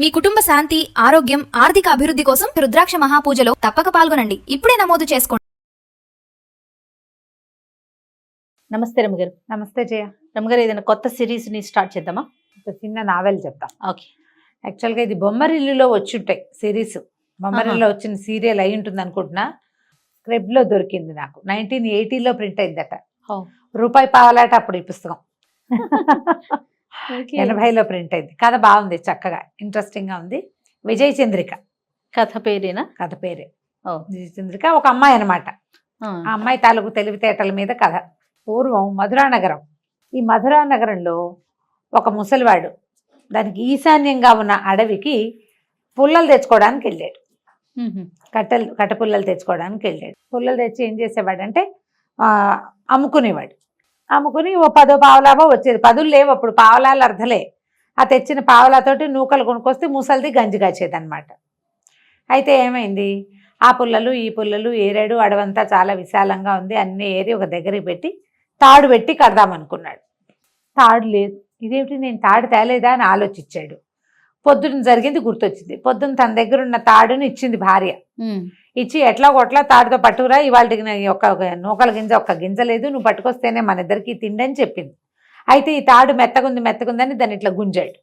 మీ కుటుంబ శాంతి, ఆరోగ్యం, ఆర్థిక అభివృద్ధి కోసం రుద్రాక్ష మహాపూజలో తప్పక పాల్గొనండి. ఇప్పుడే నమోదు చేసుకోండి. నమస్తే రమగారు. నమస్తే జయ. రమగారు, ఏదైనా కొత్త సిరీస్ని స్టార్ట్ చేద్దామా? ఒక చిన్న నావెల్ చెప్తా. ఓకే. యాక్చువల్గా ఇది బొమ్మరిల్లులో వచ్చి ఉంటాయి సిరీస్. బొమ్మరిల్లులో వచ్చిన సీరియల్ అయి ఉంటుంది అనుకుంటున్నా. స్క్రిప్ట్లో దొరికింది నాకు. 1980లో ప్రింట్ అయిందట. రూపాయి పావలాట అప్పుడు ఈ పుస్తకం. 80లో ప్రింట్ అయింది. కథ బాగుంది, చక్కగా ఇంట్రెస్టింగ్గా ఉంది. విజయ చంద్రిక కథ పేరేనా? కథ పేరే. విజయ చంద్రిక ఒక అమ్మాయి అనమాట. ఆ అమ్మాయి తాలూకు తెలివితేటల మీద కథ. పూర్వం మధురానగరం. ఈ మధురానగరంలో ఒక ముసలివాడు దానికి ఈశాన్యంగా ఉన్న అడవికి పుల్లలు తెచ్చుకోవడానికి వెళ్ళాడు. కట్టపుల్లలు తెచ్చుకోవడానికి వెళ్ళాడు. పుల్లలు తెచ్చి ఏం చేసేవాడంటే అమ్ముకునేవాడు. అమ్ముకుని ఓ 10 పావలావో వచ్చేది. 10 లేవు అప్పుడు, పావలాలు అర్ధలే. ఆ తెచ్చిన పావలాతోటి నూకలు కొనుక్కొస్తే ముసలిది గంజి కాచేదన్నమాట. అయితే ఏమైంది, ఆ పుల్లలు ఈ పుల్లలు ఏరాడు. అడవంతా చాలా విశాలంగా ఉంది. అన్నీ ఏరి ఒక దగ్గరికి పెట్టి తాడు పెట్టి కడదామనుకున్నాడు. తాడు లేదు. ఇదేమిటి, నేను తాడు తేలేదా అని ఆలోచించాడు. పొద్దున్న జరిగింది గుర్తొచ్చింది. పొద్దున్న తన దగ్గర ఉన్న తాడుని ఇచ్చింది భార్య. ఇచ్చి ఎట్లా కొట్లా తాడుతో పట్టుకురా, ఇవాళకి ఒక నూకల గింజ ఒక్క గింజ లేదు, నువ్వు పట్టుకొస్తేనే మన ఇద్దరికి తిండని చెప్పింది. అయితే ఈ తాడు మెత్తగుందని దాన్ని ఇట్లా గుంజాడు.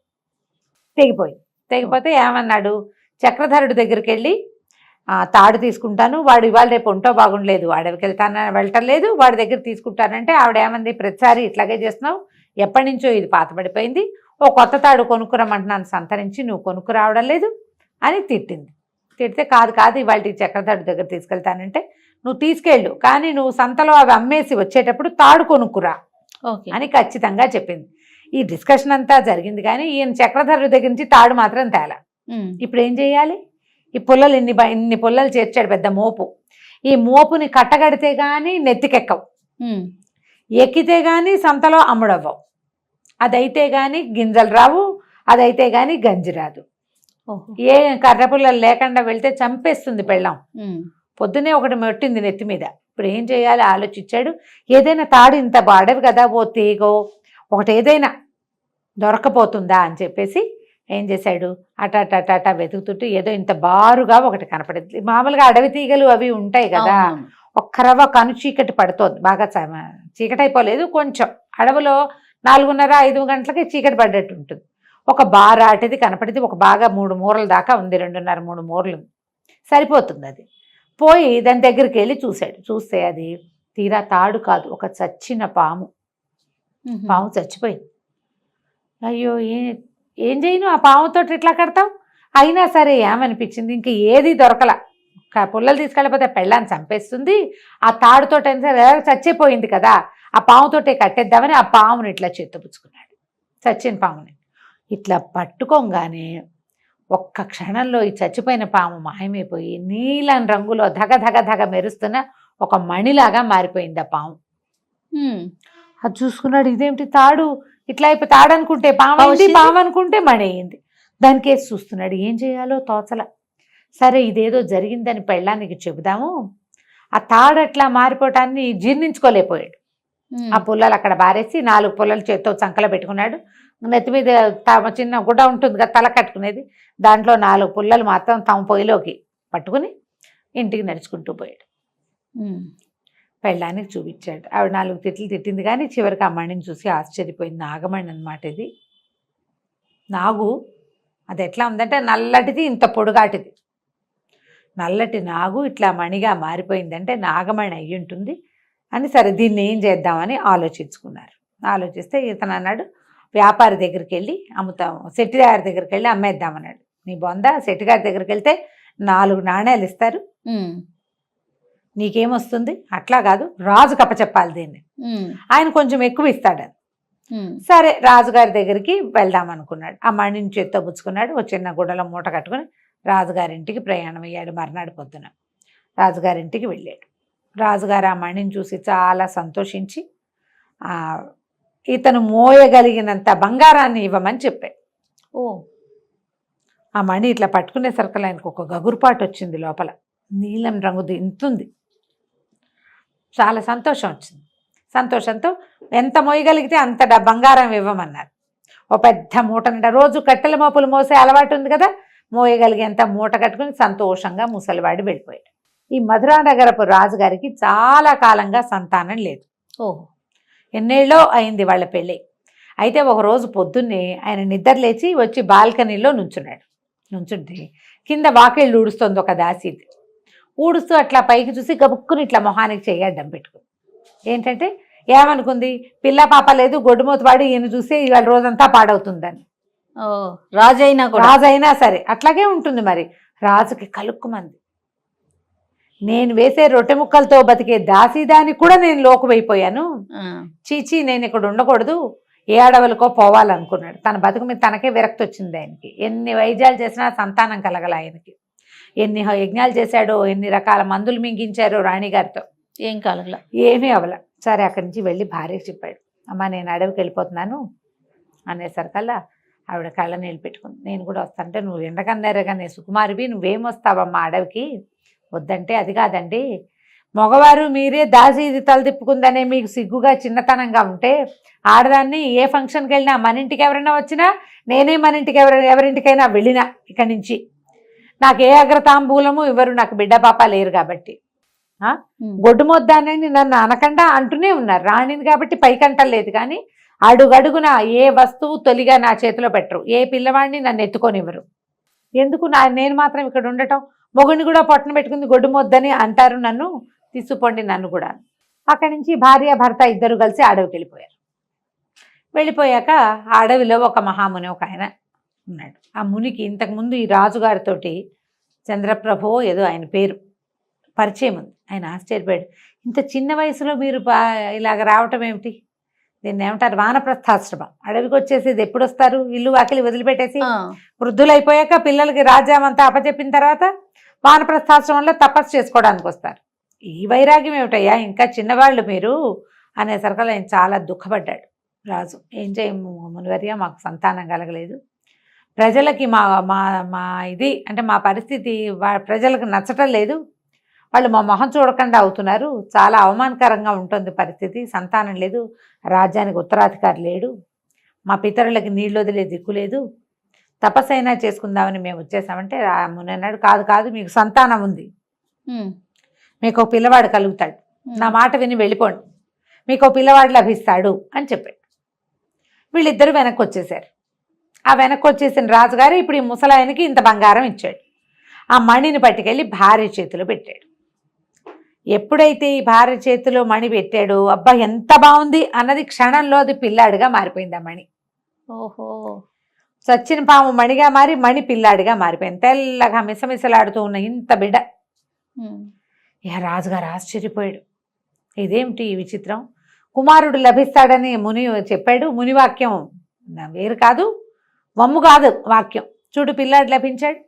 తెగిపోయింది. తెగిపోతే ఏమన్నాడు, చక్రధరుడి దగ్గరికి వెళ్ళి తాడు తీసుకుంటాను, వాడు ఇవాళ రేపు ఒంటో బాగుండలేదు, అడవికి వెళ్ళటం లేదు, వాడి దగ్గర తీసుకుంటానంటే ఆవిడ ఏమంది, ప్రతిసారి ఇట్లాగే చేస్తున్నావు, ఎప్పటి నుంచో ఇది పాతబడిపోయింది, ఓ కొత్త తాడు కొనుక్కురమ్మంటున్నాను సంతరించి, నువ్వు కొనుక్కురావడం లేదు అని తిట్టింది. తిడితే కాదు ఇవాళ చక్రధరుడి దగ్గర తీసుకెళ్తానంటే, నువ్వు తీసుకెళ్ళు, కానీ నువ్వు సంతలో అవి అమ్మేసి వచ్చేటప్పుడు తాడు కొనుక్కురా అని ఖచ్చితంగా చెప్పింది. ఈ డిస్కషన్ అంతా జరిగింది, కానీ ఈయన చక్రధరుడి దగ్గర నుంచి తాడు మాత్రం తేలా. ఇప్పుడు ఏం చేయాలి, ఈ పుల్లలు ఇన్ని పుల్లలు చేర్చాడు, పెద్ద మోపు. ఈ మోపుని కట్టగడితే గాని నెత్తికెక్కవు, ఎక్కితే గాని సంతలో అమ్ముడవ్వవు, అదైతే గాని గింజలు రావు, అదైతే గాని గంజి రాదు. ఏ కర్ర పుల్లలు లేకుండా వెళ్తే చంపేస్తుంది పెళ్ళాం. పొద్దునే ఒకటి మెట్టింది నెత్తి మీద. ఇప్పుడు ఏం చేయాలి ఆలోచించాడు. ఏదైనా తాడు, ఇంత అడవి కదా, ఓ తీగో ఒకటి ఏదైనా దొరకపోతుందా అని చెప్పేసి ఏం చేశాడు, అటా వెతుకుతుంటూ ఏదో ఇంత బారుగా ఒకటి కనపడింది. మామూలుగా అడవి తీగలు అవి ఉంటాయి కదా, ఒక్క రవ్వ కను చీకటి పడుతోంది, బాగా చీకటి అయిపోలేదు, కొంచెం అడవిలో 4:30-5 గంటలకి చీకటి పడ్డట్టు ఉంటుంది. ఒక బారాటిది కనపడింది, ఒక బాగా 3 మూరల దాకా ఉంది, 2.5-3 మూరలు సరిపోతుంది. అది పోయి దాని దగ్గరికి వెళ్ళి చూశాడు. చూస్తే అది తీరా తాడు కాదు, ఒక చచ్చిన పాము. పాము చచ్చిపోయింది. అయ్యో ఏం చేయను, ఆ పాముతో ఇట్లా కడతావు. అయినా సరే ఏమనిపించింది, ఇంక ఏది దొరకల, పుల్లలు తీసుకెళ్ళిపోతే పెళ్ళాన్ని చంపేస్తుంది, ఆ తాడుతో చచ్చిపోయింది కదా, ఆ పాముతోటే కట్టేద్దామని ఆ పాముని ఇట్లా చేత్తపుచ్చుకున్నాడు. చచ్చిన పాముని ఇట్లా పట్టుకోగానే ఒక్క క్షణంలో ఈ చచ్చిపోయిన పాము మాయమైపోయి నీలం రంగులో ధగ మెరుస్తున్న ఒక మణిలాగా మారిపోయింది ఆ పాము. అది చూసుకున్నాడు, ఇదేమిటి తాడు ఇట్లా అయిపోయి, తాడు అనుకుంటే పాము అయింది, పాము అనుకుంటే మణి అయింది. దానికేసి చూస్తున్నాడు, ఏం చేయాలో తోచల. సరే ఇదేదో జరిగిందని పెళ్ళానికి చెబుదాము. ఆ తాడు అట్లా మారిపోవటాన్ని జీర్ణించుకోలేకపోయాడు. ఆ పుల్లలు అక్కడ బారేసి 4 పుల్లలు చేత్తో చంకలో పెట్టుకున్నాడు. నెత్తి మీద చిన్న గుడ్డ ఉంటుంది కదా, తల కట్టుకునేది, దాంట్లో 4 పుల్లలు మాత్రం తమ పొయ్యిలోకి పట్టుకుని ఇంటికి నడుచుకుంటూ పోయాడు. పెళ్ళానికి చూపించాడు. ఆవిడ 4 తిట్లు తిట్టింది, కానీ చివరికి ఆ మణిని చూసి ఆశ్చర్యపోయింది. నాగమణి అనమాట ఇది. నాగు అది ఎట్లా ఉందంటే నల్లటిది, ఇంత పొడుగాటిది, నల్లటి నాగు ఇట్లా మణిగా మారిపోయిందంటే నాగమణి అయ్యి ఉంటుంది అని. సరే దీన్ని ఏం చేద్దామని ఆలోచించుకున్నారు. ఆలోచిస్తే ఇతను అన్నాడు, వ్యాపారి దగ్గరికి వెళ్ళి అమ్ముతాము, సెట్టిగారి దగ్గరికి వెళ్ళి అమ్మేద్దామన్నాడు. నీ బొంద, సెట్టిగారి దగ్గరికి వెళ్తే 4 నాణేలు ఇస్తారు, నీకేమొస్తుంది, అట్లా కాదు రాజుకు అప్పచెప్పాలి దీన్ని, ఆయన కొంచెం ఎక్కువ ఇస్తాడని. సరే రాజుగారి దగ్గరికి వెళ్దాం అనుకున్నాడు. ఆ మణిని చేత్తో పుచ్చుకున్నాడు. ఒక చిన్న గుడ్డలో మూట కట్టుకుని రాజుగారింటికి ప్రయాణం అయ్యాడు. మర్నాడు పొద్దున రాజుగారింటికి వెళ్ళాడు. రాజుగారు ఆ మణిని చూసి చాలా సంతోషించి ఇతను మోయగలిగినంత బంగారాన్ని ఇవ్వమని చెప్పాడు. ఆ మణి ఇట్లా పట్టుకునేసరికి ఆయనకు ఒక గగురుపాటు వచ్చింది. లోపల నీలం రంగుది ఇంతుంది. చాలా సంతోషం వచ్చింది. సంతోషంతో ఎంత మోయగలిగితే అంత బంగారం ఇవ్వమన్నారు. ఓ పెద్ద మూట నిండా, రోజు కట్టెల మోపులు మోసే అలవాటు ఉంది కదా, మోయగలిగేంత మూట కట్టుకుని సంతోషంగా ముసలివాడు వెళ్ళిపోయాడు. ఈ మధురానగరపు రాజుగారికి చాలా కాలంగా సంతానం లేదు. ఓహో. ఎన్నేళ్ళో అయింది వాళ్ళ పెళ్ళి. అయితే ఒకరోజు పొద్దున్నే ఆయన నిద్ర లేచి వచ్చి బాల్కనీలో నుంచుంటే కింద వాకిళ్ళు ఊడుస్తుంది ఒక దాసీది. ఊడుస్తూ అట్లా పైకి చూసి గబుక్కుని ఇట్లా మొహానికి చెయ్యి అడ్డం పెట్టుకుంది. ఏంటంటే ఏమనుకుంది, పిల్ల పాప లేదు, గొడ్డుమూతవాడు, ఈయన చూస్తే ఇవాళ రోజంతా పాడవుతుందని. రాజైనా సరే అట్లాగే ఉంటుంది మరి. రాజుకి కలుక్కుమంది, నేను వేసే రొట్టె ముక్కలతో బతికే దాసీదానికి కూడా నేను లోకువైపోయాను. చీచీ, నేను ఇక్కడ ఉండకూడదు, ఏ అడవులకో పోవాలనుకున్నాడు. తన బతుకు మీద తనకే విరక్తి వచ్చింది ఆయనకి. ఎన్ని వైద్యాలు చేసినా సంతానం కలగల ఆయనకి. ఎన్ని యజ్ఞాలు చేశాడో, ఎన్ని రకాల మందులు మింగించారో రాణిగారితో, ఏం కలగల, ఏమీ అవల. సరే అక్కడి నుంచి వెళ్ళి భార్యకి చెప్పాడు, అమ్మ నేను అడవికి వెళ్ళిపోతున్నాను అనేసరికల్లా ఆవిడ కళ్ళ నీళ్ళు పెట్టుకుంది. నేను కూడా వస్తానంటే, నువ్వు ఎండకన్నారుగా, నేను సుకుమారివి, నువ్వేం వస్తావమ్మా అడవికి, వద్దంటే, అది కాదండి, మగవారు మీరే దాసీది తల తిప్పుకుందనే మీకు సిగ్గుగా చిన్నతనంగా ఉంటే, ఆడదాన్ని ఏ ఫంక్షన్కి వెళ్ళినా, మన ఇంటికి ఎవరైనా వచ్చినా, నేనే మన ఇంటికి ఎవరింటికైనా వెళ్ళినా ఇక్కడి నుంచి నాకు ఏ అగ్రతాంబూలము ఇవ్వరు, నాకు బిడ్డ పాప లేరు కాబట్టి, గొడ్డుమొద్దానని నన్ను అనకుండా అంటూనే ఉన్నారు. రాణిని కాబట్టి పైకంటలేదు, కానీ అడుగడుగున ఏ వస్తువు తొలిగా నా చేతిలో పెట్టరు, ఏ పిల్లవాడిని నన్ను ఎత్తుకొనివ్వరు. ఎందుకు నేను మాత్రం ఇక్కడ ఉండటం, మొగుడిని కూడా పొట్టన పెట్టుకుంది గొడ్డుమొద్దని అంటారు, నన్ను తీసుకుపోండి నన్ను కూడా. అక్కడి నుంచి భార్య భర్త ఇద్దరు కలిసి అడవికి వెళ్ళిపోయారు. వెళ్ళిపోయాక ఆ అడవిలో ఒక మహాముని ఒక ఆయన ఉన్నాడు. ఆ మునికి ఇంతకుముందు ఈ రాజుగారితోటి చంద్రప్రభో ఏదో ఆయన పేరు పరిచయం ఉంది. ఆయన ఆశ్చర్యపోయాడు, ఇంత చిన్న వయసులో మీరు ఇలాగ రావటం ఏమిటి, దీన్ని ఏమంటారు, వానప్రస్థాశ్రమం. అడవికి వచ్చేసేది ఎప్పుడు వస్తారు, ఇల్లు వాకిలి వదిలిపెట్టేసి వృద్ధులైపోయాక పిల్లలకి రాజ్యం అంతా అప్పచెప్పిన తర్వాత వానప్రస్థాశ్రమంలో తపస్సు చేసుకోవడానికి వస్తారు. ఈ వైరాగ్యం ఏమిటయ్యా, ఇంకా చిన్నవాళ్ళు మీరు అనేసరికి ఆయన చాలా దుఃఖపడ్డాడు. రాజు, ఏం చేయము మునివర్య, మాకు సంతానం కలగలేదు, ప్రజలకి మా మా మా ఇది అంటే మా పరిస్థితి ప్రజలకు నచ్చటం లేదు, వాళ్ళు మా మొహం చూడకుండా అవుతున్నారు, చాలా అవమానకరంగా ఉంటుంది పరిస్థితి, సంతానం లేదు, రాజ్యానికి ఉత్తరాధికారి లేడు, మా పితరులకి నీళ్ళు వదిలే దిక్కు లేదు, తపస్సు అయినా చేసుకుందామని మేము వచ్చేసామంటే ముని అన్నాడు, కాదు కాదు, మీకు సంతానం ఉంది, మీకు ఒక పిల్లవాడు కలుగుతాడు, నా మాట విని వెళ్ళిపోండి, మీకు ఒక పిల్లవాడు లభిస్తాడు అని చెప్పాడు. వీళ్ళిద్దరూ వెనక్కి వచ్చేసారు. ఆ వెనక్కి వచ్చేసిన రాజుగారు ఇప్పుడు ఈ ముసలాయనకి ఇంత బంగారం ఇచ్చాడు. ఆ మణిని పట్టుకెళ్ళి భార్య చేతిలో పెట్టాడు. ఎప్పుడైతే ఈ భార్య చేతిలో మణి పెట్టాడో, అబ్బా ఎంత బాగుంది అన్నది క్షణంలో అది పిల్లాడిగా మారిపోయింది. ఆ మణి ఓహో, చచ్చిన పాము మణిగా మారి మణి పిల్లాడిగా మారిపోయింది. తెల్లగా మిసమిసలాడుతూ ఉన్న ఇంత బిడ్డ. ఇక రాజుగారు ఆశ్చర్యపోయాడు, ఇదేమిటి ఈ విచిత్రం, కుమారుడు లభిస్తాడని ముని చెప్పాడు, ముని వాక్యం వేరు కాదు, వమ్ము కాదు వాక్యం, చూడు పిల్లాడు లభించాడు,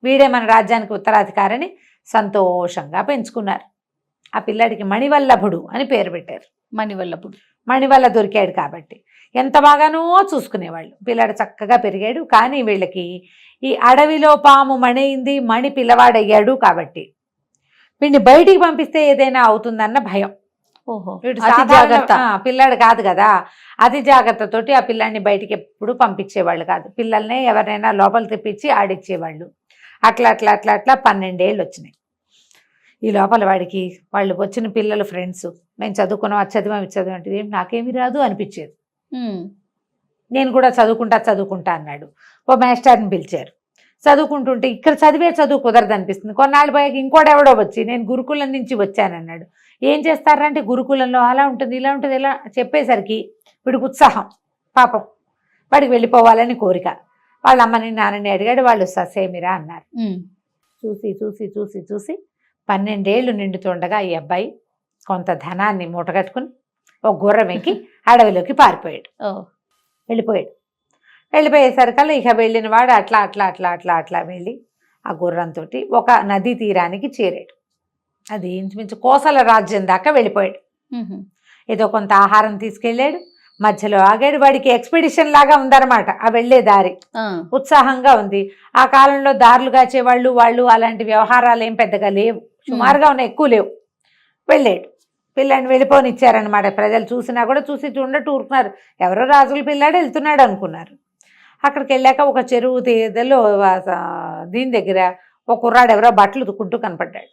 వీడే మన రాజ్యానికి ఉత్తరాధికారిని సంతోషంగా పెంచుకున్నారు. ఆ పిల్లాడికి మణివల్లభుడు అని పేరు పెట్టారు. మణివల్ల దొరికాడు కాబట్టి ఎంత బాగానో చూసుకునేవాళ్ళు. పిల్లాడు చక్కగా పెరిగాడు. కానీ వీళ్ళకి ఈ అడవిలో పాము మణింది, మణి పిల్లవాడయ్యాడు కాబట్టి వీడిని బయటికి పంపిస్తే ఏదైనా అవుతుందన్న భయం. వీడు పిల్లాడు కాదు కదా, అతి జాగ్రత్తతోటి ఆ పిల్లాడిని బయటికి ఎప్పుడు పంపించేవాళ్ళు కాదు. పిల్లల్ని ఎవరైనా లోపల తెప్పించి ఆడిచ్చేవాళ్ళు. అట్లా అట్లా అట్లా అట్లా 12 ఏళ్ళు వచ్చినాయి. ఈ లోపల వాడికి వాళ్ళు వచ్చిన పిల్లలు ఫ్రెండ్స్, మేము చదువుకున్నాం, అది చదివాం అంటే ఏం నాకేమీ రాదు అనిపించేది. నేను కూడా చదువుకుంటా అన్నాడు. ఓ మాస్టర్ని పిలిచారు. చదువుకుంటుంటే ఇక్కడ చదువు కుదరదు అనిపిస్తుంది. కొన్నాళ్ళు పోయాక ఇంకోటెవడో వచ్చి నేను గురుకులం నుంచి వచ్చానన్నాడు. ఏం చేస్తారంటే గురుకులంలో అలా ఉంటుంది, ఇలా ఉంటుంది, ఇలా చెప్పేసరికి వీడికి ఉత్సాహం, పాపం వాడికి వెళ్ళిపోవాలని కోరిక. వాళ్ళ అమ్మని నాన్నని అడిగాడు, వాళ్ళు ససేమిరా అన్నారు. చూసి చూసి చూసి చూసి 12 ఏళ్ళు నిండుతుండగా ఈ అబ్బాయి కొంత ధనాన్ని మూటగట్టుకుని ఒక గుర్రం ఎక్కి అడవిలోకి పారిపోయాడు. వెళ్ళిపోయేసరికల్లా ఇక వెళ్ళిన వాడు అట్లా అట్లా అట్లా అట్లా అట్లా వెళ్ళి ఆ గుర్రంతో ఒక నదీ తీరానికి చేరాడు. అది ఇంచుమించు కోసల రాజ్యం దాకా వెళ్ళిపోయాడు. ఏదో కొంత ఆహారం తీసుకెళ్ళాడు, మధ్యలో ఆగాడు. వాడికి ఎక్స్పెడిషన్ లాగా ఉందన్నమాట ఆ వెళ్ళే దారి, ఉత్సాహంగా ఉంది. ఆ కాలంలో దారులు కాచేవాళ్ళు వాళ్ళు అలాంటి వ్యవహారాలు ఏం పెద్దగా లేవు, సుమారుగా ఉన్నాయి, ఎక్కువ లేవు. వెళ్ళాడు. పిల్లాడిని వెళ్ళిపోనిచ్చారనమాట. ప్రజలు చూసినా కూడా చూసి చూడట్టు ఊరుకున్నారు. ఎవరో రాజుల పిల్లాడు వెళ్తున్నాడు అనుకున్నారు. అక్కడికి వెళ్ళాక ఒక చెరువు తీదలో దీని దగ్గర ఒక కుర్రాడు ఎవరో బట్టలు ఉతుక్కుంటూ కనపడ్డాడు.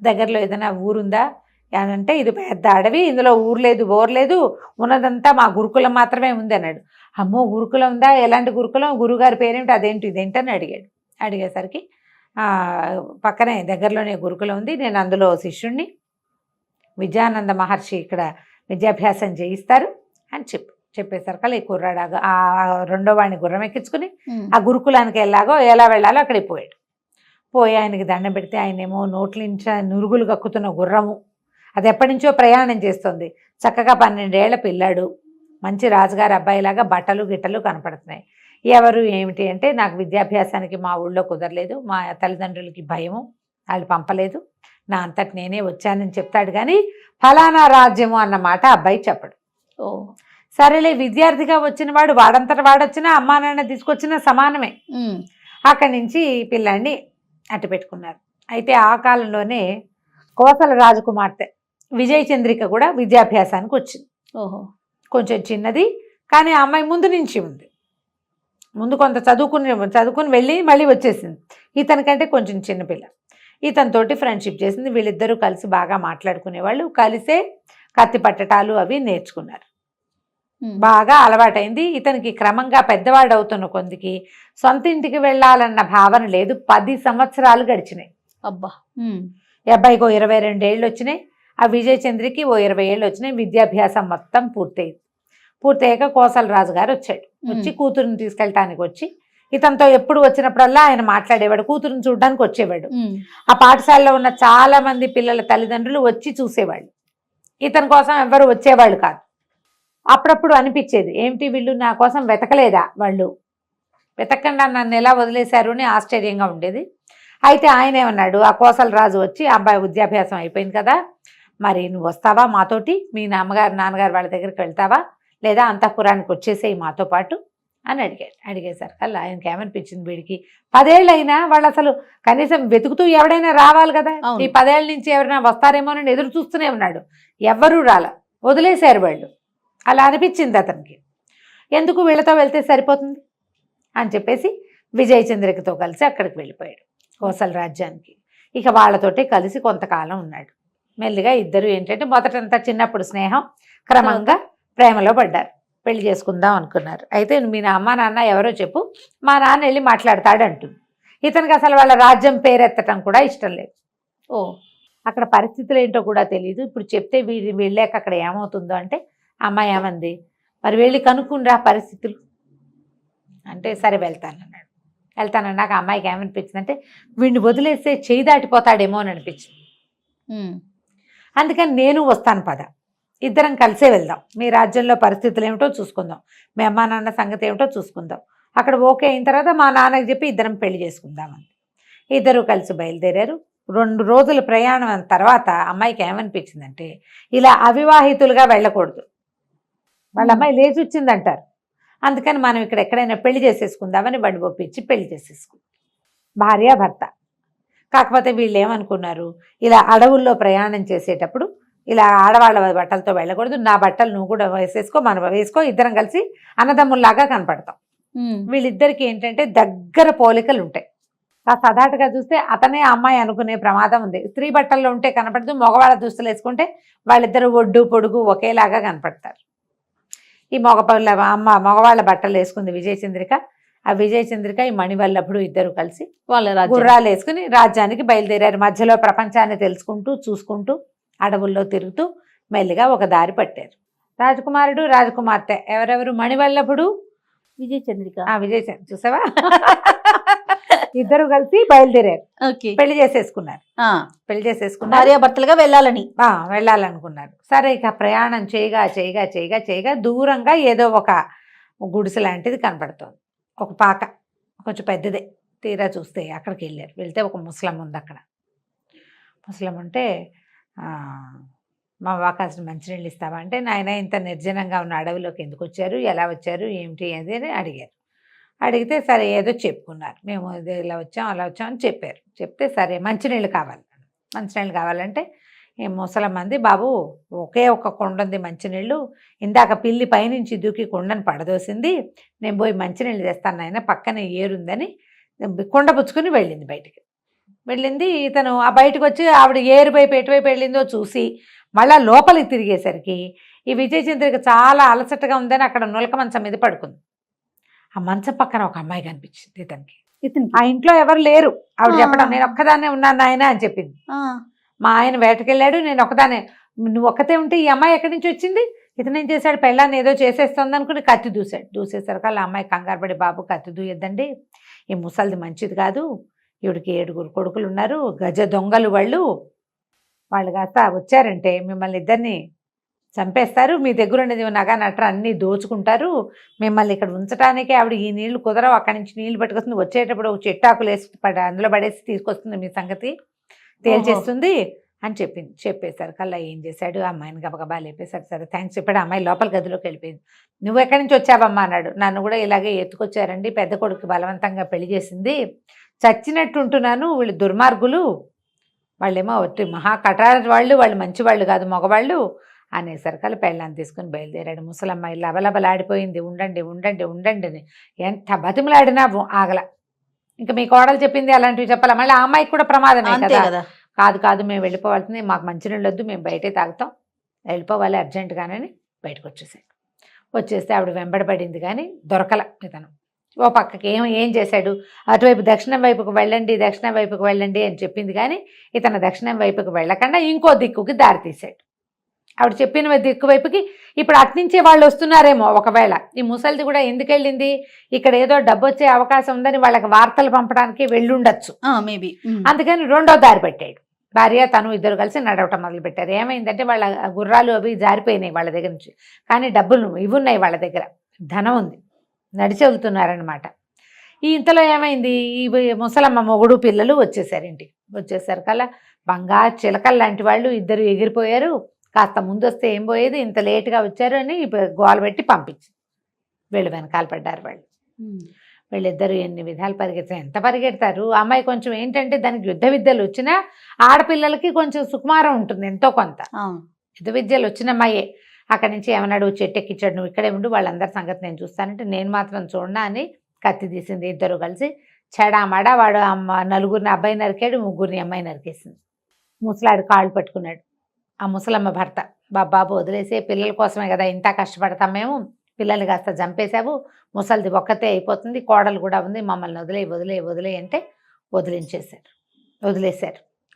దగ్గరలో ఏదైనా ఊరుందా అని అంటే, ఇది పెద్ద అడవి, ఇందులో ఊరు లేదు బోరు లేదు, ఉన్నదంతా మా గురుకులం మాత్రమే ఉంది అన్నాడు. అమ్మో గురుకులం ఉందా, ఎలాంటి గురుకులం, గురుగారి పేరేమిటి, అదేంటి ఇదేంటని అడిగాడు. అడిగేసరికి పక్కనే దగ్గరలోనే గురుకులం ఉంది, నేను అందులో శిష్యుణ్ణి, విద్యానంద మహర్షి ఇక్కడ విద్యాభ్యాసం చేయిస్తారు అని చెప్పేసరికి ఈ కుర్రాడు ఆ రెండో వాడిని గుర్రం ఎక్కించుకుని ఆ గురుకులానికి ఎలా వెళ్ళాలో అక్కడికి పోయాడు. పోయి ఆయనకి దండం పెడితే ఆయనేమో నోట్ల నుంచి నురుగులు కక్కుతున్న గుర్రము, అది ఎప్పటి నుంచో ప్రయాణం చేస్తుంది, చక్కగా 12 ఏళ్ల పిల్లాడు, మంచి రాజుగారి అబ్బాయిలాగా బట్టలు గిట్టలు కనపడుతున్నాయి. ఎవరు ఏమిటి అంటే, నాకు విద్యాభ్యాసానికి మా ఊళ్ళో కుదరలేదు, మా తల్లిదండ్రులకి భయము, వాళ్ళు పంపలేదు, నా అంతటి నేనే వచ్చానని చెప్తాడు. కానీ ఫలానా రాజ్యము అన్నమాట అబ్బాయి చెప్పడు. సరేలే, విద్యార్థిగా వచ్చిన వాడు వాడంతట వాడొచ్చినా అమ్మా నాన్న తీసుకొచ్చినా సమానమే. అక్కడి నుంచి పిల్లాడిని అట్టు పెట్టుకున్నారు. అయితే ఆ కాలంలోనే కోసల రాజకుమార్తె విజయచంద్రిక కూడా విద్యాభ్యాసానికి వచ్చింది. కొంచెం చిన్నది, కానీ ఆ అమ్మాయి ముందు నుంచి ఉంది, ముందు కొంత చదువుకుని వెళ్ళి మళ్ళీ వచ్చేసింది. ఇతనికంటే కొంచెం చిన్నపిల్ల. ఇతనితోటి ఫ్రెండ్షిప్ చేసింది. వీళ్ళిద్దరూ కలిసి బాగా మాట్లాడుకునేవాళ్ళు, కలిసే కత్తి పట్టటాలు అవి నేర్చుకున్నారు. బాగా అలవాటైంది. ఇతనికి క్రమంగా పెద్దవాడు అవుతున్న కొందికి సొంత ఇంటికి వెళ్ళాలన్న భావన లేదు. 10 సంవత్సరాలు గడిచినాయి. అబ్బా. ఈ అబ్బాయికి 22 ఏళ్ళు వచ్చినాయి, ఆ విజయచంద్రికి 20 ఏళ్ళు వచ్చినాయి. విద్యాభ్యాసం మొత్తం పూర్తయ్యాక కోసలరాజు గారు వచ్చాడు. వచ్చి కూతురుని తీసుకెళ్ళటానికి వచ్చి ఇతనితో ఎప్పుడు వచ్చినప్పుడల్లా ఆయన మాట్లాడేవాడు, కూతురుని చూడడానికి వచ్చేవాడు. ఆ పాఠశాలలో ఉన్న చాలా మంది పిల్లల తల్లిదండ్రులు వచ్చి చూసేవాళ్ళు, ఇతని కోసం ఎవరు వచ్చేవాళ్ళు కాదు. అప్పుడప్పుడు అనిపించేది, ఏమిటి వీళ్ళు నా కోసం వెతకలేదా, వాళ్ళు వెతకకుండా నన్ను ఎలా వదిలేశారు అని ఆశ్చర్యంగా ఉండేది. అయితే ఆయన ఏమన్నాడు, ఆ కోసలరాజు వచ్చి, అబ్బాయి విద్యాభ్యాసం అయిపోయింది కదా, మరి నువ్వు వస్తావా మాతోటి, మీ నాన్నగారు వాళ్ళ దగ్గరికి వెళ్తావా, లేదా అంతఃపురానికి వచ్చేసేయి మాతో పాటు అని అడిగాడు. అడిగేసరికి అలా ఆయనకి ఏమనిపించింది, వీడికి 10 ఏళ్ళు అయినా వాళ్ళు అసలు కనీసం వెతుకుతూ ఎవడైనా రావాలి కదా, ఈ 10 ఏళ్ళ నుంచి ఎవరైనా వస్తారేమోనని ఎదురు చూస్తూనే ఉన్నాడు, ఎవ్వరూ వదిలేశారు వాళ్ళు. అలా అనిపించింది అతనికి. ఎందుకు వీళ్ళతో వెళ్తే సరిపోతుంది అని చెప్పేసి విజయచంద్రికతో కలిసి అక్కడికి వెళ్ళిపోయాడు కోసల రాజ్యానికి. ఇక వాళ్ళతోటి కలిసి కొంతకాలం ఉన్నాడు. మెల్లిగా ఇద్దరు ఏంటంటే మొదటంతా చిన్నప్పుడు స్నేహం, క్రమంగా ప్రేమలో పడ్డారు, పెళ్లి చేసుకుందాం అనుకున్నారు. అయితే మీ అమ్మ నాన్న ఎవరో చెప్పు, మా నాన్న వెళ్ళి మాట్లాడతాడు అంటుంది. ఇతనికి అసలు వాళ్ళ రాజ్యం పేరెత్తటం కూడా ఇష్టం లేదు. అక్కడ పరిస్థితులు ఏంటో కూడా తెలియదు. ఇప్పుడు చెప్తే వెళ్ళాక అక్కడ ఏమవుతుందో అంటే, అమ్మాయి ఏమంది, మరి వెళ్ళి కనుక్కుండ్రా పరిస్థితులు అంటే, సరే వెళ్తానన్నాక అమ్మాయికి ఏమనిపించింది అంటే, వీడిని వదిలేస్తే చేయి దాటిపోతాడేమో అని అనిపించింది. అందుకని నేను వస్తాను పద, ఇద్దరం కలిసే వెళ్దాం, మీ రాజ్యంలో పరిస్థితులు ఏమిటో చూసుకుందాం, మీ అమ్మా నాన్న సంగతి ఏమిటో చూసుకుందాం, అక్కడ ఓకే అయిన తర్వాత మా నాన్నకి చెప్పి ఇద్దరం పెళ్లి చేసుకుందామని ఇద్దరు కలిసి బయలుదేరారు. 2 రోజుల ప్రయాణం తర్వాత అమ్మాయికి ఏమనిపించిందంటే, ఇలా అవివాహితులుగా వెళ్ళకూడదు, వాళ్ళ అమ్మాయి లేచి వచ్చిందంటారు, అందుకని మనం ఇక్కడ ఎక్కడైనా పెళ్లి చేసేసుకుందామని బండి ఒప్పించి పెళ్లి చేసేసుకుందాం, భార్యాభర్త. కాకపోతే వీళ్ళు ఏమనుకున్నారు, ఇలా అడవుల్లో ప్రయాణం చేసేటప్పుడు ఇలా ఆడవాళ్ళ బట్టలతో వెళ్ళకూడదు, నా బట్టలు నువ్వు కూడా మనం వేసుకో, ఇద్దరం కలిసి అన్నదమ్ముల్లాగా కనపడతాం. వీళ్ళిద్దరికి ఏంటంటే దగ్గర పోలికలు ఉంటాయి. సదాటుగా చూస్తే అతనే అమ్మాయి అనుకునే ప్రమాదం ఉంది. స్త్రీ బట్టల్లో ఉంటే కనపడదు, మగవాళ్ళ దుస్తులు వేసుకుంటే వాళ్ళిద్దరు ఒడ్డు పొడుగు ఒకేలాగా కనపడతారు. ఈ మగవాళ్ళ బట్టలు వేసుకుంది విజయచంద్రిక. ఆ విజయచంద్రిక ఈ మణివల్లభుడు ఇద్దరు కలిసి వాళ్ళ గుర్రాలు వేసుకుని రాజ్యానికి బయలుదేరారు. మధ్యలో ప్రపంచాన్ని తెలుసుకుంటూ చూసుకుంటూ అడవుల్లో తిరుగుతూ మెల్లిగా ఒక దారి పట్టారు. రాజకుమారుడు రాజకుమార్తె ఎవరెవరు, మణివల్లభుడు విజయచంద్రిక. విజయచంద్ర చూసావా, ఇద్దరు కలిసి బయలుదేరారు, పెళ్లి చేసేసుకున్నారు. భార్యాభర్తలుగా వెళ్ళాలనుకున్నారు. సరే, ఇక ప్రయాణం చేయగా దూరంగా ఏదో ఒక గుడిసె లాంటిది కనపడుతోంది, ఒక పాక, కొంచెం పెద్దదే. తీరా చూస్తే అక్కడికి వెళ్తే ఒక ముసలం ఉంది. అక్కడ ముసలం ఉంటే, మా కాసిన మంచినీళ్ళు ఇస్తావా అంటే, నాయన ఇంత నిర్జనంగా ఉన్న అడవిలోకి ఎందుకు వచ్చారు, ఎలా వచ్చారు, ఏమిటి అది అని అడిగారు. అడిగితే సరే ఏదో చెప్పుకున్నారు, మేము ఇలా వచ్చాం అలా వచ్చాం అని చెప్పారు. చెప్తే సరే మంచినీళ్ళు కావాలంటే ఏ ముసలమ్మంది, బాబు ఒకే ఒక్క కొండ ఉంది మంచినీళ్ళు, ఇందాక పిల్లి పైనుంచి దూకి కొండను పడదోసింది, నేను పోయి మంచినీళ్ళు తెస్తాను ఆయన, పక్కనే ఏరుందని కొండ పుచ్చుకుని వెళ్ళింది బయటికి. వెళ్ళింది, ఇతను ఆ బయటకు వచ్చి ఆవిడ ఏరు వైపు ఎటువైపు వెళ్ళిందో చూసి మళ్ళా లోపలికి తిరిగేసరికి ఈ విజయచంద్రిక చాలా అలసటగా ఉందని అక్కడ నులక మంచం మీద పడుకుంది. ఆ మంచం పక్కన ఒక అమ్మాయి కనిపించింది ఇతనికి. ఇతనికి ఆ ఇంట్లో ఎవరు లేరు, ఆవిడ ఆ. చెప్పడం, నేను ఒక్కదాన్నే ఉన్నాను ఆయన అని చెప్పింది. మా ఆయన వేటకెళ్ళాడు, నేను ఒక్కదానే, నువ్వు ఒక్కతే ఉంటే ఈ అమ్మాయి ఎక్కడి నుంచి వచ్చింది? ఇతను ఏం చేశాడు, పెళ్ళాన్ని ఏదో చేసేస్తుంది అనుకుని కత్తి దూశాడు. దూసేసరికి వాళ్ళ అమ్మాయి కంగారు పడి, బాబు కత్తి దూయొద్దండి, ఈ ముసలిది మంచిది కాదు, ఈవిడికి 7 కొడుకులు ఉన్నారు, గజ దొంగలు వాళ్ళు కాస్త వచ్చారంటే మిమ్మల్ని ఇద్దరిని చంపేస్తారు, మీ దగ్గర ఉన్నది నగ నట్ర అన్నీ దోచుకుంటారు, మిమ్మల్ని ఇక్కడ ఉంచడానికే ఆవిడ ఈ నీళ్లు కుదరవు, అక్కడి నుంచి నీళ్లు పట్టుకొస్తుంది, వచ్చేటప్పుడు ఒక చెట్టాకులు వేసి అందులో పడేసి తీసుకొస్తుంది, మీ సంగతి తేల్చేస్తుంది అని చెప్పింది. చెప్పేశారు కల్లా ఏం చేశాడు, అమ్మాయిని గబగబా లేపేశాడు. సరే థ్యాంక్స్ చెప్పాడు. అమ్మాయి లోపల గదిలోకి వెళ్ళిపోయింది. నువ్వు ఎక్కడి నుంచి వచ్చావమ్మా అన్నాడు. నన్ను కూడా ఇలాగే ఎత్తుకొచ్చారండి, పెద్ద కొడుకు బలవంతంగా పెళ్లి చేసింది, చచ్చినట్టు ఉంటున్నాను, వీళ్ళు దుర్మార్గులు, వాళ్ళేమో ఒట్టి మహా కఠార వాళ్ళు మంచివాళ్ళు కాదు, మగవాళ్ళు అనేసరికల్లా పెళ్ళాన్ని తీసుకుని బయలుదేరాడు. ముసలమ్మాయి లబలబలాడిపోయింది, ఉండండి ఉండండి ఉండండి అని ఎంత బతిమలాడినా ఆగల. ఇంకా మీ కోడలు చెప్పింది అలాంటివి చెప్పాలా, మళ్ళీ ఆ అమ్మాయికి కూడా ప్రమాదమే కదా. కాదు మేము వెళ్ళిపోవాల్సింది, మాకు మంచినీళ్ళు వద్దు, మేము బయటే తాగుతాం, వెళ్ళిపోవాలి అర్జెంటుగానని బయటకు వచ్చేస్తే ఆవిడ వెంబడబడింది కానీ దొరకల. ఇతను ఓ పక్కకి ఏం చేశాడు, అటువైపు దక్షిణం వైపుకు వెళ్ళండి అని చెప్పింది కానీ ఇతను దక్షిణం వైపుకు వెళ్ళకుండా ఇంకో దిక్కుకి దారి తీశాడు. ఆవిడ చెప్పిన దిక్కు వైపుకి ఇప్పుడు అట్నుంచే వాళ్ళు వస్తున్నారేమో, ఒకవేళ ఈ ముసలిది కూడా ఎందుకు వెళ్ళింది, ఇక్కడ ఏదో డబ్బు వచ్చే అవకాశం ఉందని వాళ్ళకి వార్తలు పంపడానికి వెళ్ళుండొచ్చు మేబీ, అందుకని రెండో దారి పెట్టాడు. భార్య తను ఇద్దరు కలిసి నడవటం మొదలుపెట్టారు. ఏమైందంటే వాళ్ళ గుర్రాలు అవి జారిపోయినాయి వాళ్ళ దగ్గర నుంచి, కానీ డబ్బులు ఇవున్నాయి వాళ్ళ దగ్గర, ధనం ఉంది, నడిచి వెళ్తున్నారనమాట. ఈ ఇంతలో ఏమైంది, ఈ ముసలమ్మ మొగుడు పిల్లలు వచ్చేసారు ఇంటికి. వచ్చేసరికల్లా బంగారు చిలకలు లాంటి వాళ్ళు ఇద్దరు ఎగిరిపోయారు. కాస్త ముందు వస్తే ఏం పోయేది, ఇంత లేటుగా వచ్చారు అని గోల పెట్టి పంపించి వీళ్ళు వెనకాల పడ్డారు. వీళ్ళిద్దరూ ఎన్ని విధాలు పరిగెత్తారు, ఎంత పరిగెడతారు. అమ్మాయి కొంచెం ఏంటంటే దానికి యుద్ధ విద్యలు వచ్చినా ఆడపిల్లలకి కొంచెం సుకుమారం ఉంటుంది ఎంతో కొంత, యుద్ధ విద్యలు వచ్చిన అమ్మాయే. అక్కడి నుంచి ఏమన్నాడు, చెట్టెక్కిచ్చాడు, నువ్వు ఇక్కడే ఉండు, వాళ్ళందరి సంగతి నేను చూస్తానంటే నేను మాత్రం చూడనా అని కత్తి తీసింది. ఇద్దరు కలిసి చెడామడా వాడు నలుగురిని అబ్బాయి నరికాడు, ముగ్గురిని అమ్మాయి నరికేసింది. ముసలాడు కాళ్ళు పట్టుకున్నాడు. ఆ ముసలమ్మ భర్త, బాబు వదిలేసే, పిల్లల కోసమే కదా ఇంత కష్టపడతాం మేము, పిల్లల్ని కాస్త చంపేశావు, ముసలిది ఒక్కతే అయిపోతుంది, కోడలు కూడా ఉంది, మమ్మల్ని వదిలే అంటే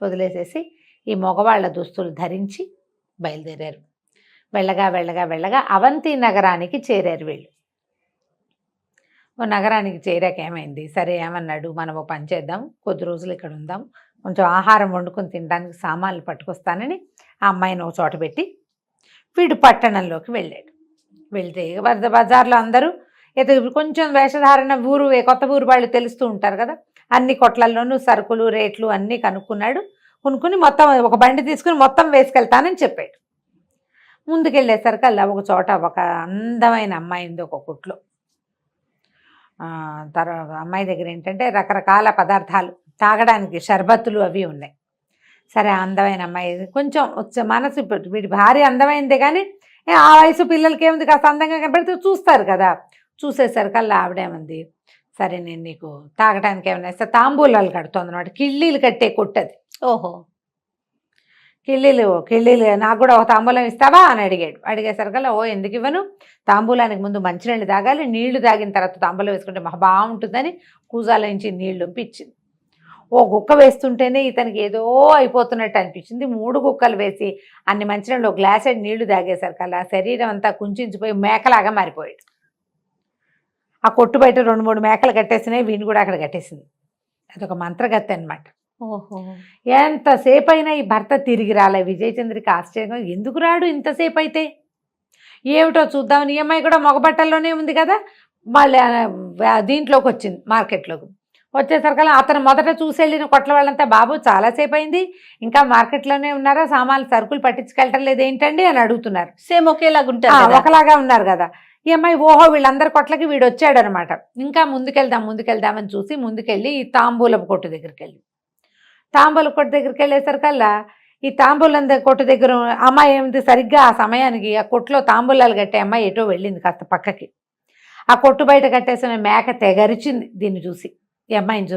వదిలేసేసి ఈ మగవాళ్ళ దుస్తులు ధరించి బయలుదేరారు. వెళ్ళగా అవంతి నగరానికి చేరారు వీళ్ళు. ఓ నగరానికి చేరాక ఏమైంది, సరే ఏమన్నాడు, మనం ఓ పని చేద్దాం, కొద్ది రోజులు ఇక్కడ ఉందాం, కొంచెం ఆహారం వండుకొని తినడానికి సామాన్లు పట్టుకొస్తానని ఆ అమ్మాయిని ఒక చోట పెట్టి వీడు పట్టణంలోకి వెళ్ళాడు. వెళ్తే బజార్లో అందరూ ఏదో కొంచెం వేషధారణ కొత్త ఊరు వాళ్ళు తెలుస్తూ ఉంటారు కదా, అన్ని కొట్లల్లోనూ సరుకులు రేట్లు అన్నీ కొనుక్కుని మొత్తం ఒక బండి తీసుకుని మొత్తం వేసుకెళ్తానని చెప్పాడు. ముందుకెళ్ళేసరికల్లా ఒక చోట ఒక అందమైన అమ్మాయి ఉంది ఒక కొట్లో. తర్వాత అమ్మాయి దగ్గర ఏంటంటే రకరకాల పదార్థాలు తాగడానికి షర్బత్తులు అవి ఉన్నాయి. సరే అందమైన అమ్మాయి, కొంచెం మనసు, వీడి భార్య అందమైందే కానీ ఆ వయసు పిల్లలకి ఏముంది, కాస్త అందంగా కనపడితే చూస్తారు కదా. చూసేసరికల్లా ఆవిడేమంది, సరే నేను నీకు తాగడానికి ఏమైనా ఇస్తే, తాంబూలాలు కడుతుంది అన్నమాట, కిళ్ళీలు కట్టే కొట్టది. ఓహో, కిళ్ళీలు నాకు కూడా ఒక తాంబూలం ఇస్తావా అని అడిగేసరికల్లా, ఓ ఎందుకు ఇవ్వను, తాంబూలానికి ముందు మంచినీళ్ళు తాగాలి, నీళ్లు తాగిన తర్వాత తాంబూలం వేసుకుంటే మహా బాగుంటుందని కూజాల నుంచి నీళ్లు ఇచ్చింది. ఓ గుక్క వేస్తుంటేనే ఇతనికి ఏదో అయిపోతున్నట్టు అనిపించింది. 3 గుక్కలు వేసి అన్ని మంచినీళ్ళు ఒక గ్లాసెడ్ నీళ్లు తాగేసరికల్లా శరీరం అంతా కుంచించిపోయి మేకలాగా మారిపోయాడు. ఆ కొట్టు బయట 2-3 మేకలు కట్టేసినాయి, వీని కూడా అక్కడ కట్టేసింది. అదొక మంత్రగత్తె అనమాట. ఓహో, ఎంతసేపు అయినా ఈ భర్త తిరిగి రాలే. విజయచంద్రికి ఆశ్చర్యంగా, ఎందుకు రాడు ఇంతసేపు అయితే, ఏమిటో చూద్దామని. ఈ అమ్మాయి కూడా మగబట్టల్లోనే ఉంది కదా, మళ్ళీ దీంట్లోకి వచ్చింది, మార్కెట్లోకి వచ్చేసరికల్లా అతను మొదట చూసి వెళ్ళిన కొట్ల వాళ్ళంతా, బాబు చాలాసేపు అయింది, ఇంకా మార్కెట్లోనే ఉన్నారా, సామాన్లు సరుకులు పట్టించుకెళ్ళటం లేదు ఏంటండి అని అడుగుతున్నారు. సేమ్ ఒకలాగా ఉన్నారు కదా. ఈ అమ్మాయి ఓహో వీళ్ళందరి కొట్లకి వీడు వచ్చాడు అనమాట. ఇంకా ముందుకెళ్దామని చూసి ముందుకెళ్ళి ఈ తాంబూలపు కొట్టు దగ్గరికి వెళ్ళేసరికల్లా ఈ తాంబూలం కొట్టు దగ్గర అమ్మాయి ఏమిటి సరిగ్గా ఆ సమయానికి ఆ కొట్టులో తాంబూలాలు కట్టే అమ్మాయి ఎటో వెళ్ళింది కాస్త పక్కకి. ఆ కొట్టు బయట కట్టేసిన మేక తెగరిచింది దీన్ని చూసి, ఈ అమ్మాయిని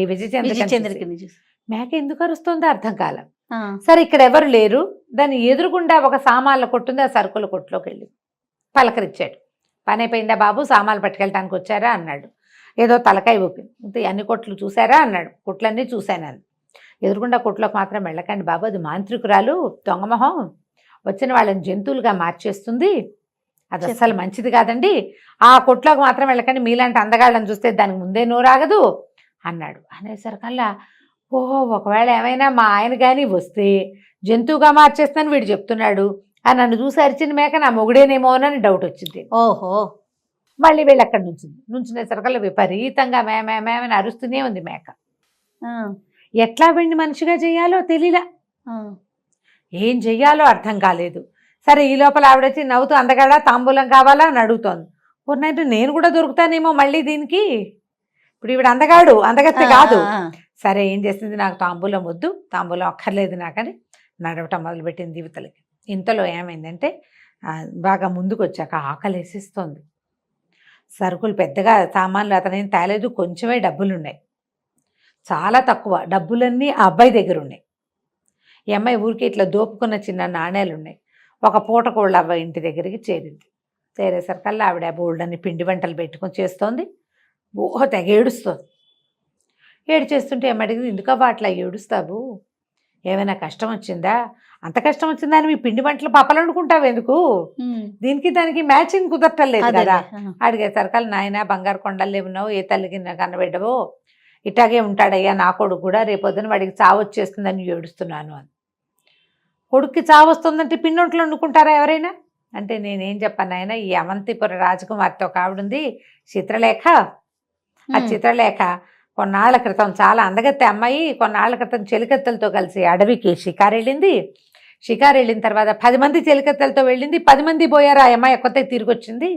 ఈ విజయచంద్రికని విజయచంద్రికని చూసి. చూసి. మేక ఎందుకు అరుస్తుందో అర్థం కాలం. ఆ, సరే ఇక్కడ ఎవరు లేరు, దాన్ని ఎదురుగుండా ఒక సామాన్ల కొట్టుంది, ఆ సరుకుల కొట్టులోకి వెళ్ళి పలకరించాడు. పని అయిపోయిందా బాబు, సామాన్లు పట్టుకెళ్ళటానికి వచ్చారా అన్నాడు. ఏదో తలకాయ ఊపి అన్ని కొట్లు చూసారా అన్నాడు. కొట్లన్నీ చూశాను. ఎదురుగుండా కొట్లోకి మాత్రం వెళ్ళకండి బాబు, అది మాంత్రికురాలు దొంగమొహం, వచ్చిన వాళ్ళని జంతువులుగా మార్చేస్తుంది, అది అస్సలు మంచిది కాదండి, ఆ కొట్లోకి మాత్రం వెళ్ళకండి, మీలాంటి అందగాళ్ళని చూస్తే దానికి ముందే నోరాగదు అన్నాడు. అనేసరికల్లా ఓహో ఒకవేళ ఏమైనా మా ఆయన కానీ వస్తే జంతువుగా మార్చేస్తాను వీడు చెప్తున్నాడు, ఆ నన్ను చూసి అరిచిన మేక నా మొగుడేనేమోనని డౌట్ వచ్చింది. ఓహో, మళ్ళీ వీళ్ళు అక్కడ నుంచునేసరికల్లా విపరీతంగా మేమని అరుస్తూనే ఉంది మేక. ఆ, ఎట్లా వీడిని మనిషిగా చేయాలో తెలియలా, ఆ, ఏం చెయ్యాలో అర్థం కాలేదు. సరే ఈ లోపల ఆవిడొచ్చి నవ్వుతూ అందగాడా తాంబూలం కావాలా అని అడుగుతోంది. పూర్ణైతే నేను కూడా దొరుకుతానేమో మళ్ళీ దీనికి, ఇప్పుడు ఈవిడ అందగాడు అందగత్తే కాదు. సరే ఏం చేసింది, నాకు తాంబూలం వద్దు, తాంబూలం అక్కర్లేదు నాకని నడవటం మొదలుపెట్టింది జీవితలకి. ఇంతలో ఏమైందంటే బాగా ముందుకు వచ్చాక ఆకలి వేసిస్తోంది. సరుకులు పెద్దగా సామాన్లు అతనేం తేలేదు, కొంచెమే డబ్బులు ఉన్నాయి, చాలా తక్కువ డబ్బులన్నీ ఆ అబ్బాయి దగ్గర ఉన్నాయి. ఈ అమ్మాయి ఊరికి ఇట్లా దోపుకున్న చిన్న నాణేలు ఉన్నాయి. ఒక పూట కోళ్ళ అబ్బాయి ఇంటి దగ్గరికి చేరింది. చేరేసరికల్లా ఆవిడ బోల్డన్ని పిండి వంటలు పెట్టుకొని చేస్తోంది. ఓహో తెగ ఏడుస్తోంది. ఏడ్చేస్తుంటే ఏమడిగింది, ఎందుకవ్వ అట్లా ఏడుస్తావు, ఏమైనా కష్టం వచ్చిందా, అంత కష్టం వచ్చిందా అని మీ పిండి వంటలు పప్పలు వండుకుంటావు ఎందుకు, దీనికి దానికి మ్యాచింగ్ కుదరటం లేదు కదా. అడిగేసరికల్లా నాయన బంగారు కొండల్లో ఉన్నావు, ఏ తల్లికి కన్నబెట్టవో, ఇట్లాగే ఉంటాడయ్యా నా కొడుకు కూడా, రేపొద్దున వాడికి చావు వచ్చేస్తుందని ఏడుస్తున్నాను అని. కొడుక్కి చావు వస్తుందంటే పిండొంట్లు వండుకుంటారా ఎవరైనా అంటే, నేనేం చెప్పాను ఆయన, ఈ అవంతిపుర రాజకుమార్తె ఒక ఆవిడుంది చిత్రలేఖ, ఆ చిత్రలేఖ కొన్నాళ్ల క్రితం చాలా అందగత్తె అమ్మాయి, కొన్నాళ్ల క్రితం చెలికత్తెలతో కలిసి అడవికి షికారు వెళ్ళింది. షికారు వెళ్ళిన తర్వాత 10 మంది చెలికత్తెలతో వెళ్ళింది, 10 మంది పోయారు, ఆ అమ్మాయి ఒక్కతే తిరిగి వచ్చింది.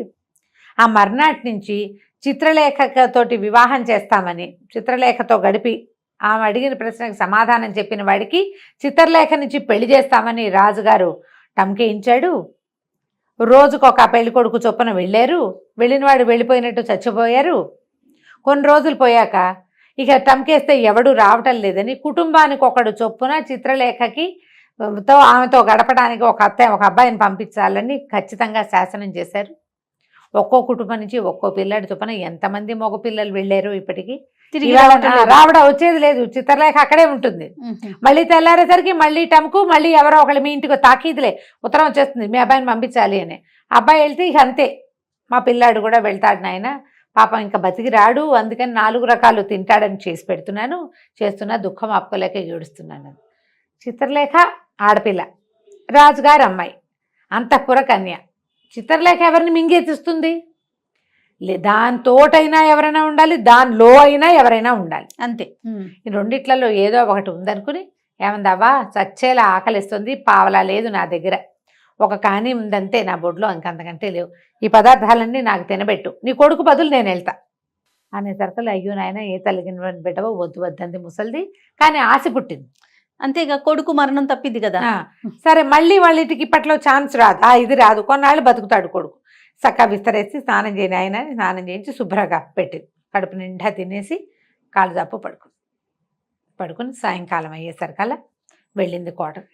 ఆ మర్నాటి నుంచి చిత్రలేఖతోటి వివాహం చేస్తామని చిత్రలేఖతో గడిపి ఆమె అడిగిన ప్రశ్నకు సమాధానం చెప్పిన వాడికి చిత్రలేఖ నుంచి పెళ్లి చేస్తామని రాజుగారు టంకేయించాడు. రోజుకొక పెళ్లి కొడుకు చొప్పున వెళ్ళారు. వెళ్ళిన వాడు వెళ్ళిపోయినట్టు చచ్చిపోయారు. కొన్ని రోజులు పోయాక ఇక టంకేస్తే ఎవడు రావటం లేదని కుటుంబానికి ఒకడు చొప్పున చిత్రలేఖకి ఆమెతో గడపడానికి ఒక అబ్బాయిని పంపించాలని ఖచ్చితంగా శాసనం చేశారు. ఒక్కో కుటుంబం నుంచి ఒక్కో పిల్లాడి చొప్పున ఎంతమంది మగ పిల్లలు వెళ్ళారు ఇప్పటికీ రావడం వచ్చేది లేదు. చిత్రలేఖ అక్కడే ఉంటుంది. మళ్ళీ తెల్లారేసరికి మళ్ళీ టంకు, మళ్ళీ ఎవరో ఒకళ్ళు మీ ఇంటికి తాకీదులే ఉత్తరం వచ్చేస్తుంది, మీ అబ్బాయిని పంపించాలి అని. అబ్బాయి వెళ్తే ఇక అంతే, మా పిల్లాడు కూడా వెళ్తాడు నాయన, పాపం ఇంకా బతికి రాడు, అందుకని 4 రకాలు తింటాడని చేసి పెడుతున్నాను, చేస్తున్నా దుఃఖం ఆపుకోలేక ఏడుస్తున్నాను. చిత్రలేఖ ఆడపిల్ల, రాజుగారు అమ్మాయి, అంతఃపుర కన్య. చిత్రలేఖ ఎవరిని మింగేతిస్తుంది, దానితోటైనా ఎవరైనా ఉండాలి, దానిలో అయినా ఎవరైనా ఉండాలి, అంతే. ఈ రెండిట్లలో ఏదో ఒకటి ఉందనుకుని, ఏమందావా చచ్చేలా ఆకలిస్తుంది, పావలా లేదు నా దగ్గర, ఒక కానీ ఉందంతే నా బొడ్లో, ఇంకంతకంటే లేవు, ఈ పదార్థాలన్నీ నాకు తినబెట్టు, నీ కొడుకు బదులు నేను వెళ్తా అనేసరికి, అయ్యో నాయన ఏ తల్లికి బిడ్డవో వద్దు వద్దంది ముసలిది, కానీ ఆశ పుట్టింది. అంతేగా, కొడుకు మరణం తప్పింది కదా. సరే మళ్ళీ వాళ్ళ ఇంటికి ఇప్పట్లో ఛాన్స్ రాదు, ఇది రాదు, కొన్నాళ్ళు బతుకుతాడు కొడుకు. చక్కగా విస్తరేసి స్నానం చేయని ఆయన స్నానం చేయించి శుభ్రంగా పెట్టింది. కడుపు నిండా తినేసి కాళ్ళు జాపు పడుకుని సాయంకాలం అయ్యేసరికల్లా వెళ్ళింది కోటకి.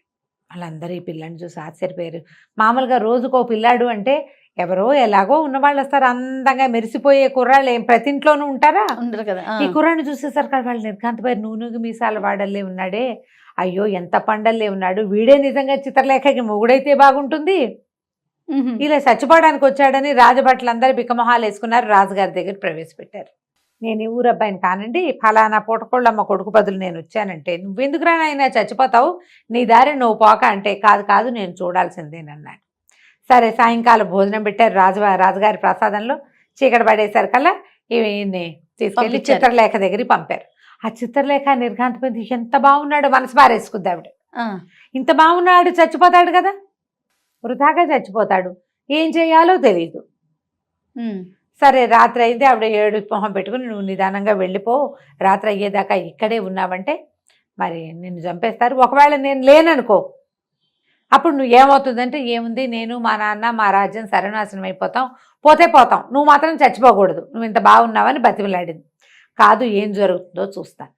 వాళ్ళందరూ ఈ పిల్లని చూసి ఆశ్చర్యపోయారు. మామూలుగా రోజుకో పిల్లాడు అంటే ఎవరో ఎలాగో ఉన్నవాళ్ళు వస్తారు, అందంగా మెరిసిపోయే కుర్రాళ్ళు ఏం ప్రతి ఇంట్లోనూ ఉంటారా, ఉండరు కదా. ఈ కుర్రాన్ని చూసేసరికి వాళ్ళు నిర్ఘాంతపోయారు. నూనెకి మీసాల వాడల్లే ఉన్నాడే, అయ్యో ఎంత పండల్లే ఉన్నాడు, వీడే నిజంగా చిత్రలేఖకి మొగుడైతే బాగుంటుంది, ఇలా చచ్చిపోవడానికి వచ్చాడని రాజభట్లందరూ బిక్కమొహాలు వేసుకున్నారు. రాజుగారి దగ్గర ప్రవేశపెట్టారు. నేను ఈ ఊరు అబ్బాయిని కానండి, ఫలానా పూటకోళ్ళమ్మ కొడుకు బదులు నేను వచ్చానంటే, నువ్వెందుకురా నాయనా చచ్చిపోతావు, నీ దారి నువ్వు పోక అంటే, కాదు నేను చూడాల్సిందేనన్నాడు. సరే సాయంకాలం భోజనం పెట్టారు. రాజుగారి ప్రసాదంలో చీకటి పడేసరికల్లా ఈయన్ని తీసుకెళ్ళి చిత్రలేఖ దగ్గరికి పంపారు. ఆ చిత్రలేఖ నిర్ఘాంతపోయింది. ఎంత బాగున్నాడు, మనసు పారేసుకుంది ఆవిడ. ఇంత బాగున్నాడు, చచ్చిపోతాడు కదా, వృధాగా చచ్చిపోతాడు, ఏం చేయాలో తెలియదు. సరే రాత్రి అయింది, ఆవిడ ఏడు మొహం పెట్టుకుని, నువ్వు నిదానంగా వెళ్ళిపో, రాత్రి అయ్యేదాకా ఇక్కడే ఉన్నావంటే మరి నిన్ను చంపేస్తారు. ఒకవేళ నేను లేననుకో, అప్పుడు నువ్వు ఏమవుతుందంటే, ఏముంది నేను మా నాన్న మా రాజ్యం సర్వనాశనం అయిపోతాం, పోతే పోతాం, నువ్వు మాత్రం చచ్చిపోకూడదు, నువ్వు ఇంత బాగున్నావని బతిమలాడింది. కాదు, ఏం జరుగుతుందో చూస్తాను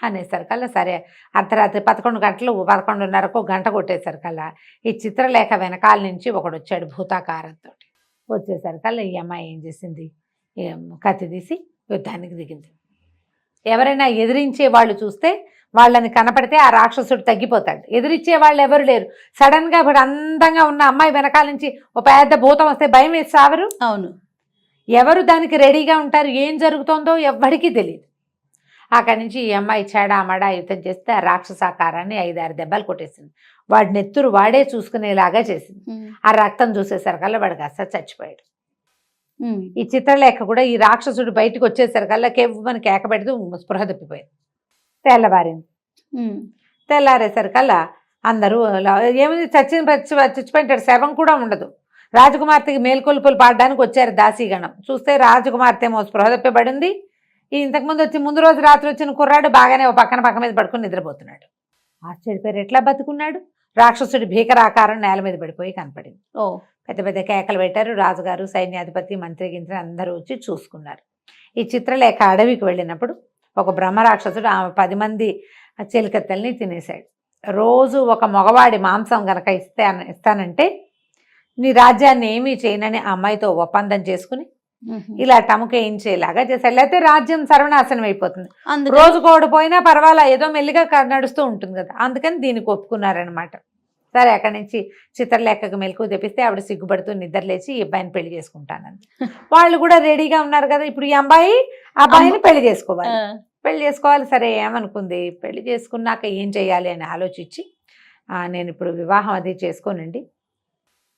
అనేసరికల్లా సరే అర్ధరాత్రి 11 గంటలు 11:30కు గంట కొట్టేసరికల్లా ఈ చిత్రలేఖ వెనకాల నుంచి ఒకడు వచ్చాడు భూతాకారంతో. వచ్చేసరికల్లా ఈ అమ్మాయి ఏం చేసింది, కత్తి తీసి యుద్ధానికి దిగింది. ఎవరైనా ఎదిరించే వాళ్ళు చూస్తే వాళ్ళని కనపడితే ఆ రాక్షసుడు తగ్గిపోతాడు. ఎదిరించే వాళ్ళు ఎవరు లేరు. సడన్గా ఇప్పుడు అందంగా ఉన్న అమ్మాయి వెనకాల నుంచి ఒక పెద్ద భూతం వస్తే భయం వేసి సావరు. అవును, ఎవరు దానికి రెడీగా ఉంటారు? ఏం జరుగుతుందో ఎవ్వడికి తెలియదు. అక్కడి నుంచి ఈ అమ్మాయి చెడామడా యుద్ధం చేస్తే ఆ రాక్షసాకారాన్ని 5-6 దెబ్బలు కొట్టేసింది. వాడి నెత్తురు వాడే చూసుకునేలాగా చేసింది. ఆ రక్తం చూసేసరికల్లా వాడికి అసలు చచ్చిపోయాడు. ఈ చిత్రలేఖ కూడా ఈ రాక్షసుడు బయటకు వచ్చేసరికల్లా కేవమని కేక పెడుతూ స్పృహ తప్పిపోయింది. తెల్లవారింది. తెల్లారేసరికల్లా అందరూ ఏముంది, చచ్చిపోయింటాడు, శవం కూడా ఉండదు. రాజకుమార్తెకి మేల్కొల్పులు పాడడానికి వచ్చారు దాసీగణం. చూస్తే రాజకుమార్తె ఏమో స్పృహ తప్పిపడింది. ఇంతకుముందు వచ్చి ముందు రోజు రాత్రి వచ్చిన కుర్రాడు బాగానే ఓ పక్క మీద పడుకుని నిద్రపోతున్నాడు. ఆశ్చర్యపోయారు, ఎట్లా బతుకున్నాడు? రాక్షసుడి భీకరాకారం నేల మీద పడిపోయి కనపడింది. పెద్ద పెద్ద కేకలు పెట్టారు. రాజుగారు, సైన్యాధిపతి, మంత్రి గింత్రి అందరూ వచ్చి చూసుకున్నారు. ఈ చిత్రలేఖ అడవికి వెళ్ళినప్పుడు ఒక బ్రహ్మరాక్షసుడు ఆమె 10 మంది చెలికత్తెల్ని తినేశాడు. రోజు ఒక మగవాడి మాంసం గనక ఇస్తానంటే నీ రాజ్యాన్ని ఏమీ చేయనని ఆ అమ్మాయితో ఒప్పందం చేసుకుని ఇలా టముకేయించేలాగా చేశాడు. లేకపోతే రాజ్యం సర్వనాశనం అయిపోతుంది. రోజు కోడిపోయినా పర్వాలా, ఏదో మెల్లిగా నడుస్తూ ఉంటుంది కదా, అందుకని దీనికి ఒప్పుకున్నారనమాట. సరే, అక్కడి నుంచి చిత్రలేఖకు మెలకు తెప్పిస్తే ఆవిడ సిగ్గుపడుతూ నిద్రలేచి ఈ అబ్బాయిని పెళ్లి చేసుకుంటానని. వాళ్ళు కూడా రెడీగా ఉన్నారు కదా. ఇప్పుడు ఈ అబ్బాయిని పెళ్లి చేసుకోవాలి. పెళ్లి చేసుకోవాలి. సరే, ఏమనుకుంది, పెళ్లి చేసుకున్నాక ఏం చేయాలి అని ఆలోచించి, నేను ఇప్పుడు వివాహం అది చేసుకోనండి,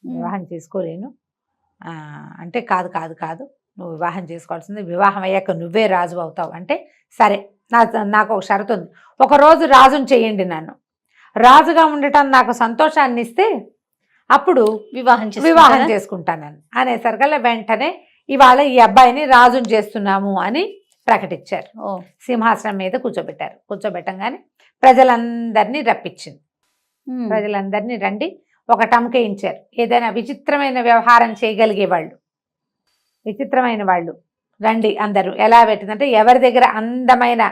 వివాహం చేసుకోలేను అంటే, కాదు నువ్వు వివాహం చేసుకోవాల్సింది, వివాహం అయ్యాక నువ్వే రాజు అవుతావు అంటే, సరే నాకు ఒక షరతు ఉంది, ఒకరోజు రాజుని చేయండి, నన్ను రాజుగా ఉండటం నాకు సంతోషాన్ని ఇస్తే అప్పుడు వివాహం చేసుకుంటానని అనేసరికల్లా వెంటనే ఇవాళ ఈ అబ్బాయిని రాజుని చేస్తున్నాము అని ప్రకటించారు. సింహాసనం మీద కూర్చోబెట్టారు. కూర్చోబెట్టంగానే ప్రజలందరినీ రప్పించింది. ప్రజలందరినీ రండి, ఒక టంకేయించారు. ఏదైనా విచిత్రమైన వ్యవహారం చేయగలిగే వాళ్ళు, విచిత్రమైన వాళ్ళు రండి అందరూ. ఎలా పెట్టిందంటే, ఎవరి దగ్గర అందమైన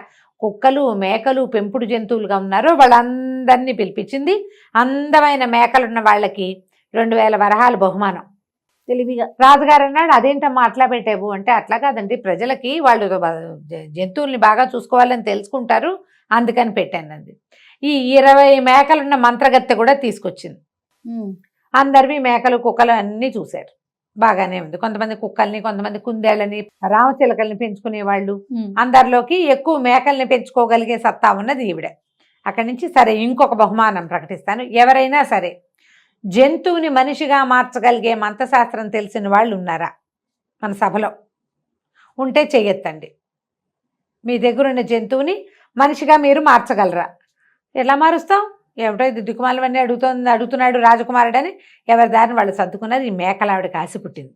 కుక్కలు, మేకలు, పెంపుడు జంతువులుగా ఉన్నారో వాళ్ళందరినీ పిలిపించింది. అందమైన మేకలున్న వాళ్ళకి 2000 వరహాలు బహుమానం. తెలివిగా రాజుగారు అన్నాడు, అదేంటమ్మా అట్లా పెట్టావు అంటే, అట్లా కాదండి, ప్రజలకి వాళ్ళు జంతువుల్ని బాగా చూసుకోవాలని తెలుసుకుంటారు, అందుకని పెట్టానండి. ఈ 20 మేకలున్న మంత్రగత్తె కూడా తీసుకొచ్చింది. అందరివి మేకలు, కుక్కలు అన్నీ చూశారు. బాగానే ఉంది. కొంతమంది కుక్కల్ని, కొంతమంది కుందేళ్ళని, రామచిలకల్ని పెంచుకునే వాళ్ళు. అందరిలోకి ఎక్కువ మేకల్ని పెంచుకోగలిగే సత్తా ఉన్నది ఈవిడ. అక్కడి నుంచి సరే, ఇంకొక బహుమానం ప్రకటిస్తాను, ఎవరైనా సరే జంతువుని మనిషిగా మార్చగలిగే మంత్రశాస్త్రం తెలిసిన వాళ్ళు ఉన్నారా మన సభలో? ఉంటే చెయ్యొద్దండి. మీ దగ్గర ఉన్న జంతువుని మనిషిగా మీరు మార్చగలరా? ఎలా మారుస్తాం? ఏమిటో ఇది దిక్కుమాలవన్నీ అడుగుతున్నాడు రాజకుమారుడు అని ఎవరి దారిని వాళ్ళు సర్దుకున్నారు. ఈ మేకలావిడకి ఆశ పుట్టింది.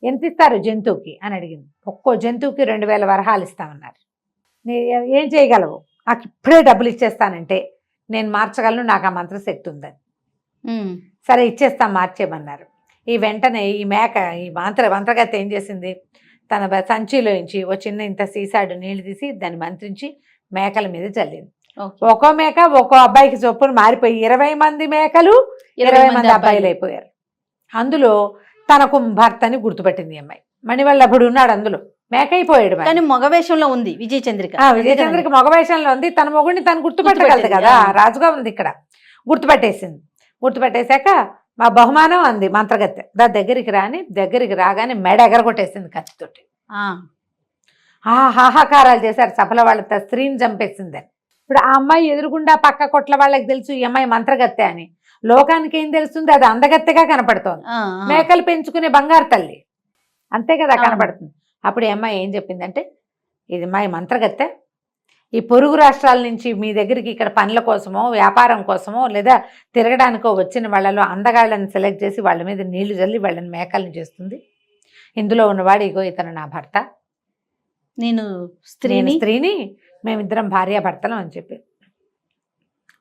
ఎంత ఇస్తారు జంతువుకి అని అడిగింది. ఒక్కో జంతువుకి 2000 వరహాలు ఇస్తామన్నారు. ఏం చేయగలవు? నాకు ఇప్పుడే డబ్బులు ఇచ్చేస్తానంటే నేను మార్చగలను, నాకు ఆ మంత్రశక్తి ఉందని. సరే ఇచ్చేస్తాం, మార్చేయమన్నారు. ఈ వెంటనే ఈ మేక, ఈ మంత్రగత్తె ఏం చేసింది, తన సంచిలోంచి ఓ చిన్న ఇంత సీసాడు నీళ్లు తీసి దాన్ని మంత్రించి మేకల మీద చల్లింది. ఒక్కో మేక ఒక్కో అబ్బాయికి చొప్పున మారిపోయి 20 మంది మేకలు 20 మంది అబ్బాయిలు అయిపోయారు. అందులో తనకు భర్తని గుర్తుపట్టింది అమ్మాయి. మణివల్లభుడు ఉన్నాడు అందులో, మేక అయిపోయాడు. కానీ మగవేషంలో ఉంది విజయచంద్రిక. విజయచంద్రిక మగవేషంలో ఉంది. తన మొగుడిని తను గుర్తుపట్టగలదు కదా, రాజుగా ఉంది ఇక్కడ. గుర్తుపట్టేసింది. గుర్తుపట్టేశాక మా బహుమానం అంది మంత్రగత్తె, దగ్గరికి రాగానే మెడ ఎగరగొట్టేసింది కత్తితోటి. హాహాకారాలు చేశారు సభలో. వాళ్ళ స్త్రీని చంపేసిందని. ఇప్పుడు ఆ అమ్మాయి ఎదురుగుండా పక్క కొట్ల వాళ్ళకి తెలుసు ఈ అమ్మాయి మంత్రగత్తె అని. లోకానికి ఏం తెలుస్తుంది, అది అందగత్తెగా కనపడుతోంది. మేకలు పెంచుకునే బంగారు తల్లి అంతే కదా కనపడుతుంది. అప్పుడు ఈ అమ్మాయి ఏం చెప్పిందంటే, ఇది మా మంత్రగత్తె, ఈ పొరుగు రాష్ట్రాల నుంచి మీ దగ్గరికి ఇక్కడ పనుల కోసమో వ్యాపారం కోసమో లేదా తిరగడానికో వచ్చిన వాళ్ళలో అందగాళ్ళని సెలెక్ట్ చేసి వాళ్ళ మీద నీళ్లు చల్లి వాళ్ళని మేకల్ని చేస్తుంది. ఇందులో ఉన్నవాడు ఇగో ఇతను నా భర్త, నేను స్త్రీని, మేమిద్దరం భార్యాభర్తలం అని చెప్పి.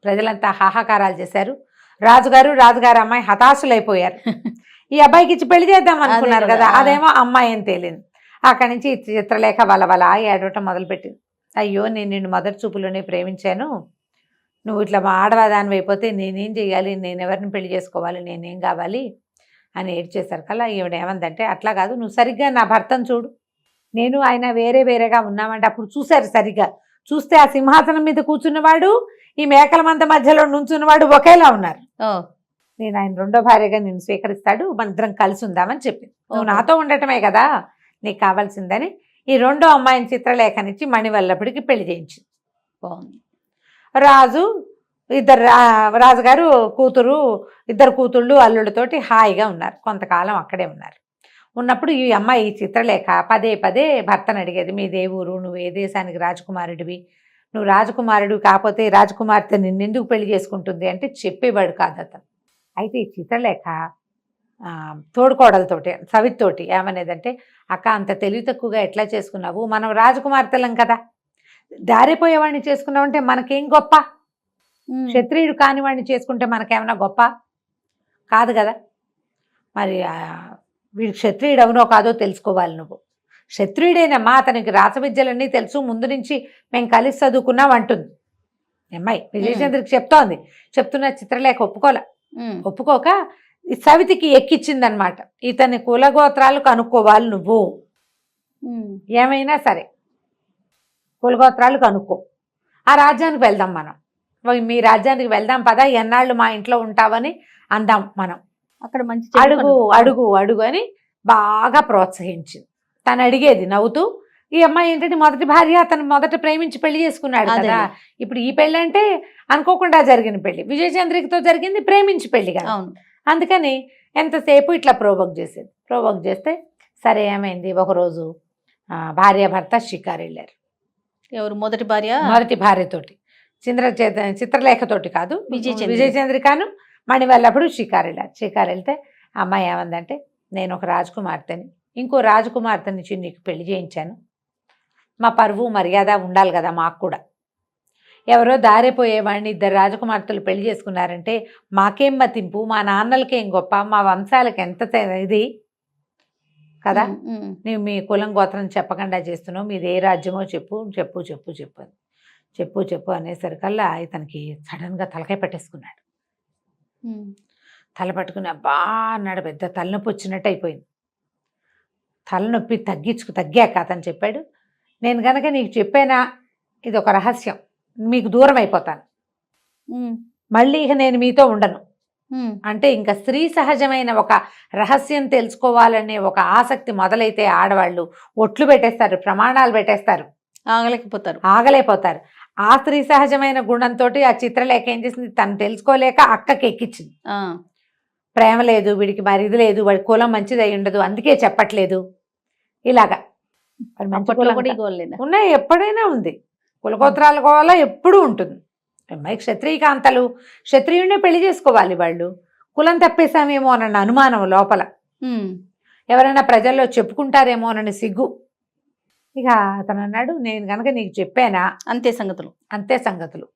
ప్రజలంతా హాహాకారాలు చేశారు. రాజుగారు అమ్మాయి హతాశులైపోయారు. ఈ అబ్బాయికి ఇచ్చి పెళ్లి చేద్దాం అనుకున్నారు అదే కదా, కదా. అదేమో అమ్మాయి అని తేలింది. అక్కడి నుంచి ఈ చిత్రలేఖ వలవల ఏడవటం మొదలుపెట్టింది. అయ్యో, నేను నిన్ను మొదటి చూపులోనే ప్రేమించాను, నువ్వు ఇట్లా మా ఆడవాదాని అయిపోతే నేనేం చెయ్యాలి, నేను ఎవరిని పెళ్లి చేసుకోవాలి, నేనేం కావాలి అని ఏడ్చేశారు కల్లా ఈవిడ ఏమందంటే, అట్లా కాదు, నువ్వు సరిగ్గా నా భర్తను చూడు, నేను ఆయన వేరేగా ఉన్నామంటే అప్పుడు చూశారు. సరిగ్గా చూస్తే ఆ సింహాసనం మీద కూర్చున్నవాడు, ఈ మేకల మంద మధ్యలో నుంచున్నవాడు ఒకేలా ఉన్నారు. ఓ నేను ఆయన రెండో భార్యగా నిన్ను స్వీకరిస్తాడు, మన ఇద్దరం కలిసి ఉందామని చెప్పింది. నువ్వు ఓహో. నాతో ఉండటమే కదా నీకు కావాల్సిందని ఈ రెండో అమ్మాయిని చిత్రలేఖనిచ్చి మణివల్లభుడికి పెళ్లి చేయించింది. బాగుంది. రాజు రాజుగారు ఇద్దరు కూతుళ్ళు అల్లుడితోటి హాయిగా ఉన్నారు. కొంతకాలం అక్కడే ఉన్నారు. ఉన్నప్పుడు ఈ అమ్మాయి ఈ చిత్రలేఖ పదే భర్తను అడిగేది, మీదే ఊరు, నువ్వు ఏ దేశానికి రాజకుమారుడివి, నువ్వు రాజకుమారుడు కాకపోతే రాజకుమార్తె నిన్నెందుకు పెళ్లి చేసుకుంటుంది అంటే చెప్పేవాడు కాదు అతను. అయితే ఈ చిత్రలేఖ తోడుకోడలతోటి సవితోటి ఏమనేదంటే, అక్క అంత తెలివి తక్కువగా ఎట్లా చేసుకున్నావు, మనం రాజకుమార్తెలం కదా, దారిపోయేవాడిని చేసుకున్నావంటే మనకేం గొప్ప, క్షత్రియుడు కాని వాడిని చేసుకుంటే మనకేమన్నా గొప్ప కాదు కదా, మరి వీడు క్షత్రియుడు అవునో కాదో తెలుసుకోవాలి, నువ్వు క్షత్రియుడేనమ్మా, అతనికి రాసవిద్యలన్నీ తెలుసు, ముందు నుంచి మేము కలిసి చదువుకున్నాం అంటుంది అమ్మాయి. విజయచంద్రకి చెప్తున్న చిత్రలేఖ ఒప్పుకోక ఈ సవితికి ఎక్కిచ్చిందనమాట, ఇతని కులగోత్రాలు కనుక్కోవాలి నువ్వు, ఏమైనా సరే కులగోత్రాలు కనుక్కో, ఆ రాజ్యానికి వెళ్దాం, మనం మీ రాజ్యానికి వెళ్దాం పదా, ఎన్నాళ్ళు మా ఇంట్లో ఉంటావని అందాం మనం, అక్కడ మంచి అడుగు అని బాగా ప్రోత్సహించింది. తను అడిగేది నవ్వుతూ. ఈ అమ్మాయి ఏంటంటే మొదటి భార్య, అతను మొదట ప్రేమించి పెళ్లి చేసుకున్నాడు కదా, ఇప్పుడు ఈ పెళ్లి అంటే అనుకోకుండా జరిగిన పెళ్లి, విజయచంద్రికతో జరిగింది ప్రేమించి పెళ్లి కదా, అందుకని ఎంతసేపు ఇట్లా ప్రోవోక్ చేస్తే సరే ఏమైంది, ఒకరోజు భార్యాభర్త షికారు వెళ్ళారు. ఎవరు మొదటి భార్యతోటి, చిత్రలేఖతోటి కాదు, విజయచంద్రికను మణివల్లభుడు షికారు వెళ్తే అమ్మాయి ఏమందంటే, నేను ఒక రాజకుమార్తెని, ఇంకో రాజకుమార్తెని నీకు పెళ్లి చేయించాను, మా పరువు మర్యాద ఉండాలి కదా మాకు కూడా, ఎవరో దారిపోయేవాడిని ఇద్దరు రాజకుమార్తెలు పెళ్లి చేసుకున్నారంటే మాకేం మతింపు, మా నాన్నలకేం గొప్ప, మా వంశాలకు ఎంత ఇది కదా, నీవు మీ కులం గోత్రం చెప్పకుండా చేస్తున్నావు, మీది ఏ రాజ్యమో చెప్పు అనేసరికల్లా ఇతనికి సడన్గా తలకాయ పట్టేసుకున్నాడు. తల పట్టుకుని అబ్బా అన్నాడు, పెద్ద తలనొప్పి వచ్చినట్టు అయిపోయింది. తలనొప్పి తగ్గాక అతను చెప్పాడు, నేను గనక నీకు చెప్పానా ఇది ఒక రహస్యం, మీకు దూరం అయిపోతాను, మళ్ళీ ఇక నేను మీతో ఉండను అంటే, ఇంకా స్త్రీ సహజమైన ఒక రహస్యం తెలుసుకోవాలనే ఒక ఆసక్తి మొదలైతే ఆడవాళ్ళు ఒట్లు పెట్టేస్తారు, ప్రమాణాలు పెట్టేస్తారు, ఆగలేకపోతారు. ఆ స్త్రీ సహజమైన గుణంతో ఆ చిత్రలేఖ ఏం చేసింది, తను తెలుసుకోలేక అక్కకి ఎక్కించింది. ప్రేమ లేదు వీడికి, మరి ఇది లేదు, వాడి కులం మంచిది అయి ఉండదు అందుకే చెప్పట్లేదు, ఇలాగా ఉన్నాయి, ఎప్పుడైనా ఉంది, కులగోత్రాల గోళ ఎప్పుడూ ఉంటుంది. అమ్మాయి క్షత్రియ క్షత్రియుడినే పెళ్లి చేసుకోవాలి, వాళ్ళు కులం తప్పేశామేమో అన్న అనుమానం లోపల, ఎవరైనా ప్రజల్లో చెప్పుకుంటారేమో అన్న సిగ్గు. ఇక అతను అన్నాడు, నేను కనుక నీకు చెప్పానా అంతే సంగతులు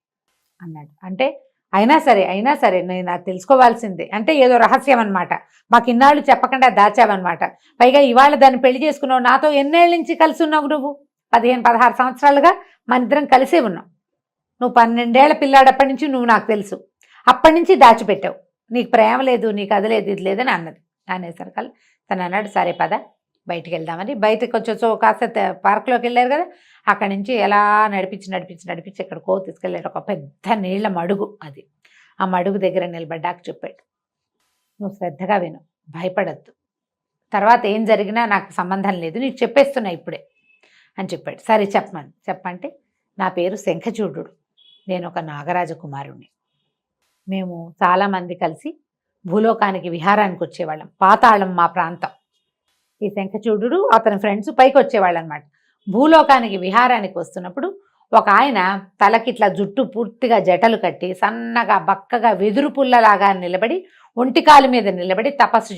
అన్నాడు. అంటే అయినా సరే నేను అది తెలుసుకోవాల్సిందే అంటే ఏదో రహస్యం అనమాట, మాకు ఇన్నాళ్ళు చెప్పకుండా దాచావన్నమాట, పైగా ఇవాళ దాన్ని పెళ్లి చేసుకున్నావు, నాతో ఎన్నేళ్ళ నుంచి కలిసి ఉన్నావు, నువ్వు 15-16 సంవత్సరాలుగా మన ఇద్దరం కలిసే ఉన్నావు, నువ్వు 12 ఏళ్ల పిల్లాడప్పటి నుంచి నువ్వు నాకు తెలుసు, అప్పటి నుంచి దాచిపెట్టావు, నీకు ప్రేమ లేదు, నీకు అది లేదు ఇది లేదని అనేసరికల్లా తను అన్నాడు, సరే పద బయటికి వెళ్దామని. బయటకు వచ్చేసో కాస్త పార్క్లోకి వెళ్ళారు కదా, అక్కడి నుంచి ఎలా నడిపించి ఎక్కడికో తీసుకెళ్ళారు, ఒక పెద్ద నీళ్ల మడుగు, అది ఆ మడుగు దగ్గర నిలబడ్డాక చెప్పాడు, నువ్వు శ్రద్ధగా విను, భయపడద్దు, తర్వాత ఏం జరిగినా నాకు సంబంధం లేదు, నీకు చెప్పేస్తున్నా ఇప్పుడే అని చెప్పాడు. సరే చెప్పంటే, నా పేరు శంఖచూడు, నేను ఒక నాగరాజ కుమారుణ్ణి, మేము చాలామంది కలిసి భూలోకానికి విహారానికి వచ్చేవాళ్ళం, పాతాళం మా ప్రాంతం, ఈ శంఖచూడు అతని ఫ్రెండ్స్ పైకి వచ్చేవాళ్ళు అనమాట. భూలోకానికి విహారానికి వస్తున్నప్పుడు ఒక ఆయన తలకిట్లా జుట్టు పూర్తిగా జటలు కట్టి సన్నగా బక్కగా వెదురు పుల్లలాగా నిలబడి ఒంటికాలు మీద నిలబడి తపస్సు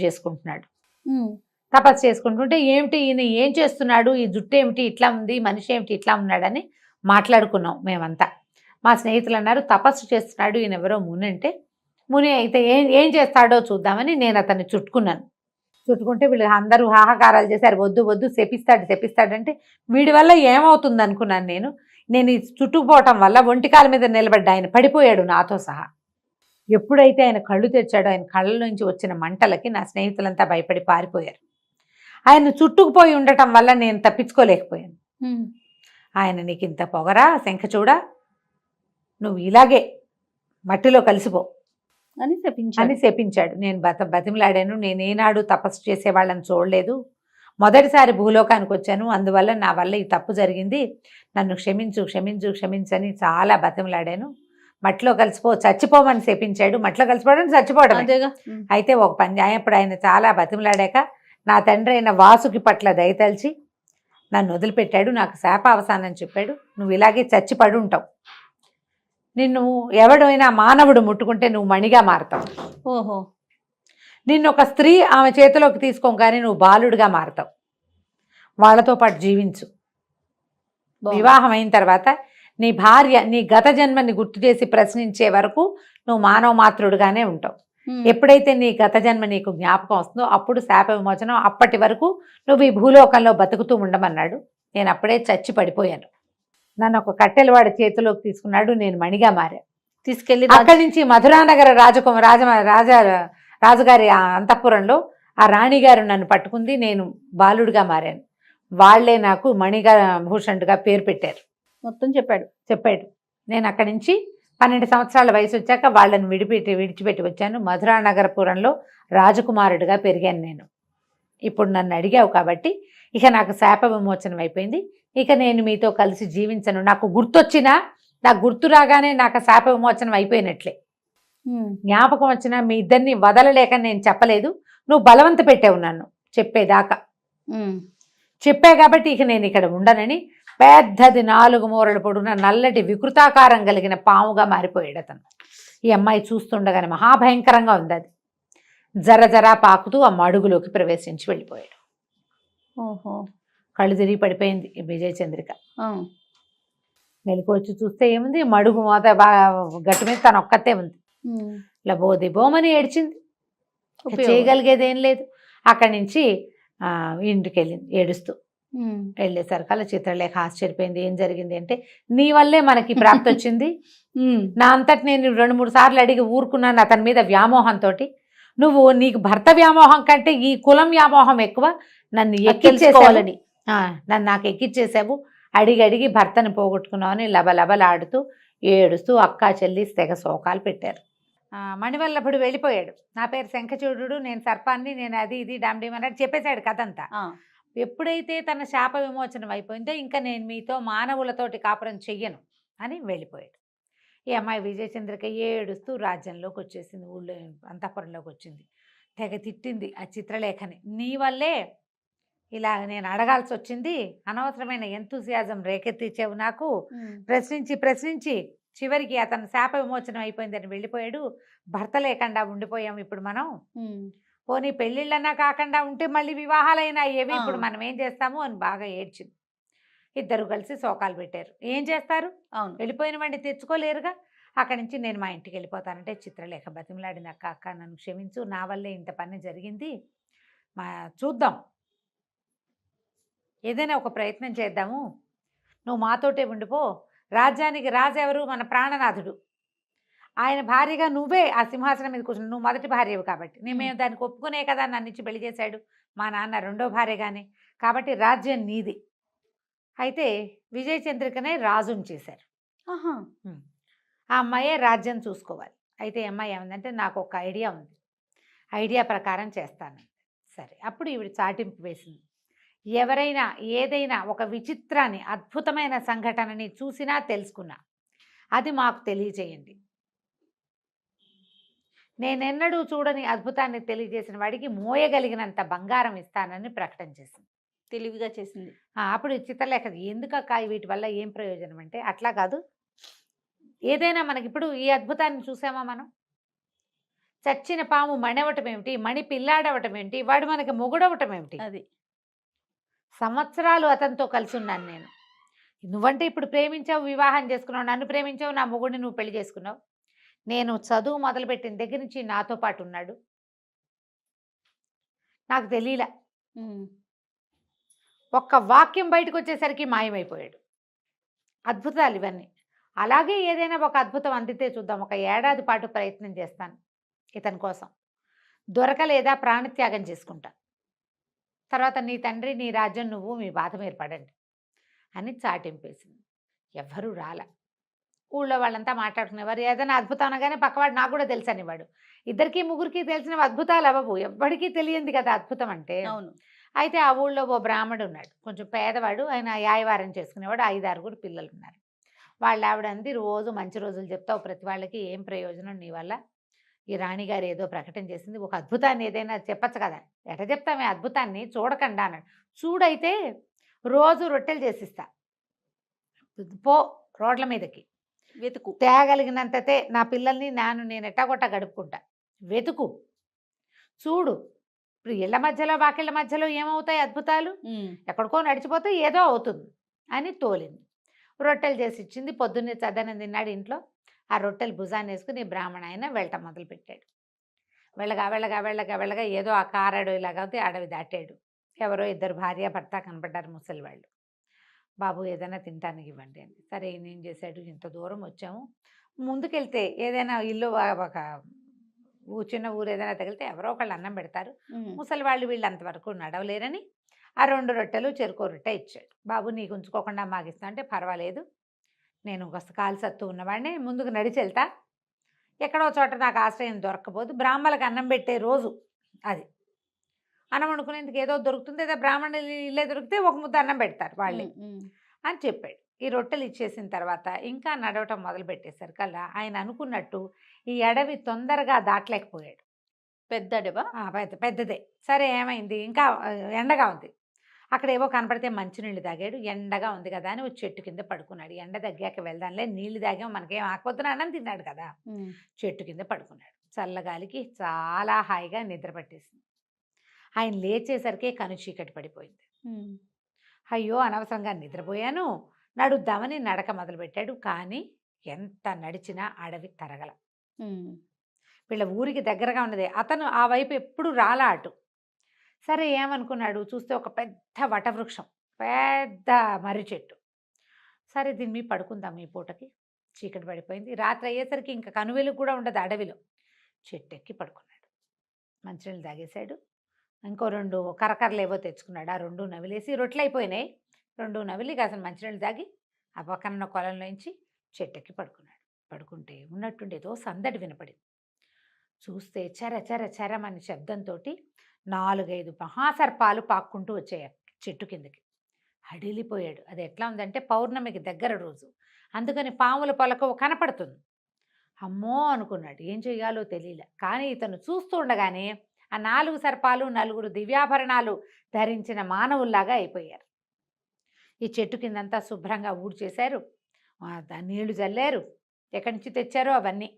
చేసుకుంటుంటే ఏమిటి ఈయన ఏం చేస్తున్నాడు, ఈ జుట్టు ఏమిటి ఇట్లా ఉంది, మనిషి ఏమిటి ఇట్లా ఉన్నాడని మాట్లాడుకున్నాం మేమంతా. మా స్నేహితులు అన్నారు తపస్సు చేస్తున్నాడు ఈయన ఎవరో ముని అంటే, ముని అయితే ఏం చేస్తాడో చూద్దామని నేను అతన్ని చుట్టుకున్నాను. చుట్టుకుంటే వీళ్ళు అందరూ హాహాకారాలు చేశారు, వద్దు వద్దు శపిస్తాడంటే వీడి వల్ల ఏమవుతుంది అనుకున్నాను నేను. నేను ఈ చుట్టుకుపోవటం వల్ల ఒంటికాల మీద నిలబడ్డ ఆయన పడిపోయాడు నాతో సహా. ఎప్పుడైతే ఆయన కళ్ళు తెచ్చాడో ఆయన కళ్ళ నుంచి వచ్చిన మంటలకి నా స్నేహితులంతా భయపడి పారిపోయారు. ఆయన చుట్టుకుపోయి ఉండటం వల్ల నేను తప్పించుకోలేకపోయాను. ఆయన నీకు ఇంత పొగరా శంఖచూడా, నువ్వు ఇలాగే మట్టిలో కలిసిపో అని అని శపించాడు. నేను బతిమలాడాను. నేను ఏనాడు తపస్సు చేసే వాళ్ళని చూడలేదు, మొదటిసారి భూలోకానికి వచ్చాను, అందువల్ల నా వల్ల ఈ తప్పు జరిగింది, నన్ను క్షమించని చాలా బతిమలాడాను. మట్టిలో కలిసిపో, చచ్చిపోమని శపించాడు. మట్టిలో కలిసిపోవడం చచ్చిపోవడం. అయితే ఒక పని అప్పుడు ఆయన చాలా బతిమలాడాక నా తండ్రి అయిన వాసుకి పట్ల దయతలిచి నన్ను వదిలిపెట్టాడు. నాకు శాప అవసానం చెప్పాడు, నువ్వు ఇలాగే చచ్చిపడి ఉంటావు, నిన్ను ఎవడైనా మానవుడు ముట్టుకుంటే నువ్వు మణిగా మారతావు. ఓహో. నిన్ను ఒక స్త్రీ ఆమె చేతిలోకి తీసుకోగానే నువ్వు బాలుడిగా మారతావు, వాళ్ళతో పాటు జీవించు. వివాహం అయిన తర్వాత నీ భార్య నీ గత జన్మని గుర్తు చేసి ప్రశ్నించే వరకు నువ్వు మానవ మాత్రుడుగానే ఉంటావు. ఎప్పుడైతే నీ గత జన్మ నీకు జ్ఞాపకం వస్తుందో అప్పుడు శాప విమోచనం, అప్పటి వరకు నువ్వు ఈ భూలోకంలో బతుకుతూ ఉండమన్నాడు. నేను అప్పుడే చచ్చి పడిపోయాను. నన్ను ఒక కట్టెలవాడి చేతిలోకి తీసుకున్నాడు, నేను మణిగా మారా. తీసుకెళ్లి అక్కడి నుంచి మధురానగర రాజుగారి అంతఃపురంలో ఆ రాణిగారు నన్ను పట్టుకుంది, నేను బాలుడిగా మారాను. వాళ్లే నాకు మణిగా భూషణుడిగా పేరు పెట్టారు. మొత్తం చెప్పాడు. నేను అక్కడి నుంచి 12 సంవత్సరాల వయసు వచ్చాక వాళ్ళని విడిచిపెట్టి వచ్చాను. మధురానగరపురంలో రాజకుమారుడిగా పెరిగాను నేను. ఇప్పుడు నన్ను అడిగావు కాబట్టి ఇక నాకు శాప విమోచనం అయిపోయింది. ఇక నేను మీతో కలిసి జీవించను. నాకు గుర్తొచ్చినా, నాకు గుర్తు రాగానే నాకు శాప విమోచనం అయిపోయినట్లే. జ్ఞాపకం వచ్చినా మీ ఇద్దరిని వదలలేక నేను చెప్పలేదు, నువ్వు బలవంత పెట్టావు నన్ను చెప్పేదాకా. చెప్పా కాబట్టి ఇక నేను ఇక్కడ ఉండనని పెద్దది 4 మూరల పొడున నల్లటి వికృతాకారం కలిగిన పాముగా మారిపోయాడు అతను. ఈ అమ్మాయి చూస్తుండగానే మహాభయంకరంగా ఉంది. అది జరజరా పాకుతూ ఆ మడుగులోకి ప్రవేశించి వెళ్ళిపోయాడు. ఓహో. కళ్ళు తిరిగి పడిపోయింది విజయచంద్రిక. మెలకు వచ్చి చూస్తే ఏముంది, మడుగు మోత గట్టు మీద తను ఒక్కతే ఉంది. లబోదిబోమని ఏడ్చింది, చేయగలిగేది ఏం లేదు. అక్కడి నుంచి ఇంటికి వెళ్ళింది ఏడుస్తూ. వెళ్ళేసరికల్లా చిత్రలేఖ ఆశ్చర్యపోయింది. ఏం జరిగింది అంటే, నీ వల్లే మనకి ప్రాప్తి వచ్చింది, నా అంతటి నేను 2-3 సార్లు అడిగి ఊరుకున్నాను అతని మీద వ్యామోహంతో. నీకు భర్త వ్యామోహం కంటే ఈ కులం వ్యామోహం ఎక్కువ, నన్ను ఎక్కించేసుకోవాలని నాకు ఎక్కిచ్చేసావు, అడిగి భర్తను పోగొట్టుకున్నావని లబలబలాడుతూ ఏడుస్తూ అక్కా చెల్లి తెగ శోకాలు పెట్టారు. మణివల్లభుడు వెళ్ళిపోయాడు. నా పేరు శంఖచూడు, నేను సర్పాన్ని, నేను అది ఇది డామ్డీమ్ అన్నట్టు చెప్పేశాడు కథంతా. ఎప్పుడైతే తన శాప విమోచనం అయిపోయిందో ఇంకా నేను మీతో మానవులతోటి కాపురం చెయ్యను అని వెళ్ళిపోయాడు. ఈ అమ్మాయి విజయచంద్రిక ఏడుస్తూ రాజ్యంలోకి వచ్చేసింది, ఊళ్ళో అంతఃపురంలోకి వచ్చింది. తెగ తిట్టింది ఆ చిత్రలేఖని, నీ వల్లే ఇలా నేను అడగాల్సి వచ్చింది, అనవసరమైన ఎంతూజియాజం రేకెత్తించావు నాకు, ప్రశ్నించి చివరికి అతను శాప విమోచనం అయిపోయిందని వెళ్ళిపోయాడు. భర్త లేకుండా ఉండిపోయాం ఇప్పుడు మనం, పోనీ పెళ్ళిళ్ళన్నా కాకుండా ఉంటే మళ్ళీ వివాహాలైనా ఏవి, ఇప్పుడు మనం ఏం చేస్తాము అని బాగా ఏడ్చింది. ఇద్దరు కలిసి శోకాలు పెట్టారు. ఏం చేస్తారు, వెళ్ళిపోయిన వాడిని తెచ్చుకోలేరుగా. అక్కడి నుంచి నేను మా ఇంటికి వెళ్ళిపోతానంటే చిత్రలేఖ బతిమలాడిన అక్క నన్ను క్షమించు, నా వల్లే ఇంత పని జరిగింది, చూద్దాం ఏదైనా ఒక ప్రయత్నం చేద్దాము, నువ్వు మాతోటే ఉండిపో, రాజ్యానికి రాజు ఎవరు, మన ప్రాణనాథుడు, ఆయన భార్యగా నువ్వే ఆ సింహాసనం మీద కూర్చుని, నువ్వు మొదటి భార్యవు కాబట్టి మేము దానికి ఒప్పుకునే కదా నన్ను ఇచ్చి పెళ్లి చేశాడు మా నాన్న రెండో భార్యగానే, కాబట్టి రాజ్యం నీది. అయితే విజయచంద్రికనే రాజుని చేశారు. ఆ అమ్మాయే రాజ్యం చూసుకోవాలి. అయితే అమ్మాయి ఏమందంటే, నాకు ఒక ఐడియా ఉంది, ఐడియా ప్రకారం చేస్తాను. సరే, అప్పుడు ఈవిడ చాటింపు వేసింది, ఎవరైనా ఏదైనా ఒక విచిత్రాన్ని, అద్భుతమైన సంఘటనని చూసినా తెలుసుకున్నా అది మాకు తెలియజేయండి, నేనెన్నడూ చూడని అద్భుతాన్ని తెలియజేసిన వాడికి మోయగలిగినంత బంగారం ఇస్తానని ప్రకటన చేసింది. తెలివిగా చేసింది. అప్పుడు చిత్రలేఖ, ఎందుకక్క వీటి వల్ల ఏం ప్రయోజనం అంటే, అట్లా కాదు, ఏదైనా మనకి ఇప్పుడు ఈ అద్భుతాన్ని చూసామా మనం, చచ్చిన పాము మణవటం ఏమిటి, మణి పిల్లాడవటం ఏమిటి, వాడు మనకి మొగుడవటం ఏమిటి, అది సంవత్సరాలు అతనితో కలిసి ఉన్నాను నేను, నువ్వంటే ఇప్పుడు ప్రేమించావు, వివాహం చేసుకున్నావు, నన్ను ప్రేమించావు, నా మొగుడిని నువ్వు పెళ్లి చేసుకున్నావు. నేను చదువు మొదలుపెట్టిన దగ్గర నుంచి నాతో పాటు ఉన్నాడు. నాకు తెలియలే. ఉమ్. ఒక్క వాక్యం బయటకు వచ్చేసరికి మాయమైపోయాడు. అద్భుతాలు ఇవన్నీ. అలాగే ఏదైనా ఒక అద్భుతం అందితే చూద్దాం. ఒక ఏడాది పాటు ప్రయత్నం చేస్తాను ఇతని కోసం. దొరకలేదా ప్రాణత్యాగం చేసుకుంటా. తర్వాత నీ తండ్రి, నీ రాజ్యం, నువ్వు మీ బాధ మీరు పడండి అని చాటింపేసింది. ఎవ్వరూ రాల. ఊళ్ళో వాళ్ళంతా మాట్లాడుకునేవారు. ఏదైనా అద్భుతం అనగానే పక్కవాడు నాకు కూడా తెలుసు అనేవాడు. ఇద్దరికి ముగ్గురికి తెలిసిన అద్భుతాలు అవ్వవు. ఎవ్వడికి తెలియంది కదా అద్భుతం అంటే. అవును. అయితే ఆ ఊళ్ళో ఓ బ్రాహ్మడు ఉన్నాడు, కొంచెం పేదవాడు. ఆయన యాయవారం చేసుకునేవాడు. 5-6 పిల్లలు ఉన్నారు. వాళ్ళ ఆవిడ అంది, రోజు మంచి రోజులు చెప్తావు ప్రతి వాళ్ళకి, ఏం ప్రయోజనం నీ వల్ల? ఈ రాణిగారు ఏదో ప్రకటన చేసింది, ఒక అద్భుతాన్ని ఏదైనా చెప్పచ్చు కదా. ఎట చెప్తామే అద్భుతాన్ని, చూడకుండా అన్నాడు. చూడైతే రోజు రొట్టెలు చేసిస్తా, పో రోడ్ల మీదకి, వెతుకు. తేగలిగినంతతే నా పిల్లల్ని నేను ఎట్టాగొట్ట గడుపుకుంటా, వెతుకు, చూడు. ఇప్పుడు ఇళ్ల మధ్యలో వాకిళ్ళ మధ్యలో ఏమవుతాయి అద్భుతాలు? ఉమ్. ఎక్కడికో నడిచిపోతే ఏదో అవుతుంది అని తోలింది. రొట్టెలు చేసి ఇచ్చింది. పొద్దున్నే చద్దనం తిన్నాడు ఇంట్లో. ఆ రొట్టెలు భుజాన్ని వేసుకుని బ్రాహ్మణ ఆయన వెళ్ళటం మొదలుపెట్టాడు. వెళ్ళగా వెళ్ళగా వెళ్ళగా వెళ్ళగా ఏదో ఆ కారడవిలాగా అడవి దాటాడు. ఎవరో 2 భార్య భర్త కనపడ్డారు, ముసలి వాళ్ళు. బాబు ఏదైనా తినటానికి ఇవ్వండి అని. సరే ఈయన ఏం చేశాడు, ఇంత దూరం వచ్చాము, ముందుకెళ్తే ఏదైనా ఇల్లు ఒక చిన్న ఊరు ఏదైనా తగిలితే ఎవరో ఒకళ్ళు అన్నం పెడతారు. ఉమ్. ముసలి వాళ్ళు వీళ్ళు అంతవరకు నడవలేరని ఆ 2 రొట్టెలు చెరుకో రొట్టె ఇచ్చాడు. బాబు నీకు ఉంచుకోకుండా మాకు ఇస్తా అంటే, పర్వాలేదు, నేను ఒక కాలు సత్తు ఉన్నవాడిని, ముందుకు నడిచి వెళ్తా, ఎక్కడో చోట నాకు ఆశ్రయం దొరక్కపోదు, బ్రాహ్మణులకు అన్నం పెట్టే రోజు అది, అన్నం వండుకునేందుకు ఏదో దొరుకుతుంది, ఏదో బ్రాహ్మణులు ఇల్లే దొరికితే ఒక ముద్ద అన్నం పెడతారు వాళ్ళే అని చెప్పాడు. ఈ రొట్టెలు ఇచ్చేసిన తర్వాత ఇంకా నడవటం మొదలు పెట్టేసరికల్లా ఆయన అనుకున్నట్టు ఈ అడవి తొందరగా దాటలేకపోయాడు. పెద్ద అడవా? పెద్దదే. సరే ఏమైంది, ఇంకా ఎండగా ఉంది. అక్కడ ఏవో కనపడితే మంచినీళ్ళు తాగాడు. ఎండగా ఉంది కదా అని ఒక చెట్టు కింద పడుకున్నాడు. ఎండ తగ్గాక వెళ్దాంలే, నీళ్లు తాగాం, మనకేం ఆకపోతున్నా అన్నం తిన్నాడు కదా. చెట్టు కింద పడుకున్నాడు. చల్లగాలికి చాలా హాయిగా నిద్ర పట్టేసింది. ఆయన లేచేసరికి కను చీకటి పడిపోయింది. అయ్యో అనవసరంగా నిద్రపోయాను, నడుద్దామని నడక మొదలుపెట్టాడు. కానీ ఎంత నడిచినా అడవి తరగల. వీళ్ళ ఊరికి దగ్గరగా ఉన్నదే. అతను ఆ వైపు ఎప్పుడు రాలా అటు. సరే ఏమనుకున్నాడు, చూస్తే ఒక పెద్ద వటవృక్షం, పెద్ద మర్రి చెట్టు. సరే దీని మీద పడుకుందాం, ఈ పూటకి చీకటి పడిపోయింది. రాత్రి అయ్యేసరికి ఇంకా కనువెలుగు కూడా ఉండదు అడవిలో. చెట్టు ఎక్కి పడుకున్నాడు. మంచినీళ్ళు తాగేశాడు. ఇంకో 2 కరకరలు ఏవో తెచ్చుకున్నాడు. ఆ 2 నవిలేసి, రొట్టెలు అయిపోయినాయి, 2 నవిలి కాసిన మంచినీళ్ళు తాగి ఆ పక్కన కొలంలోంచి చెట్టెక్కి పడుకున్నాడు. పడుకుంటే ఉన్నట్టుండి ఏదో సందడి వినపడింది. చూస్తే చెర చెర చెరమని శబ్దంతో 4-5 మహాసర్పాలు పాక్కుంటూ వచ్చాయి చెట్టు కిందకి. హడిలిపోయాడు. అది ఎట్లా ఉందంటే పౌర్ణమికి దగ్గర రోజు, అందుకని పాముల పొలకు కనపడుతుంది. అమ్మో అనుకున్నాడు, ఏం చేయాలో తెలియలే. కానీ ఇతను చూస్తూ ఉండగానే ఆ 4 సర్పాలు 4 దివ్యాభరణాలు ధరించిన మానవుల్లాగా అయిపోయారు. ఈ చెట్టు కిందంతా శుభ్రంగా ఊడ్చేశారు, నీళ్లు చల్లారు, ఎక్కడి నుంచి తెచ్చారో అవన్నీ,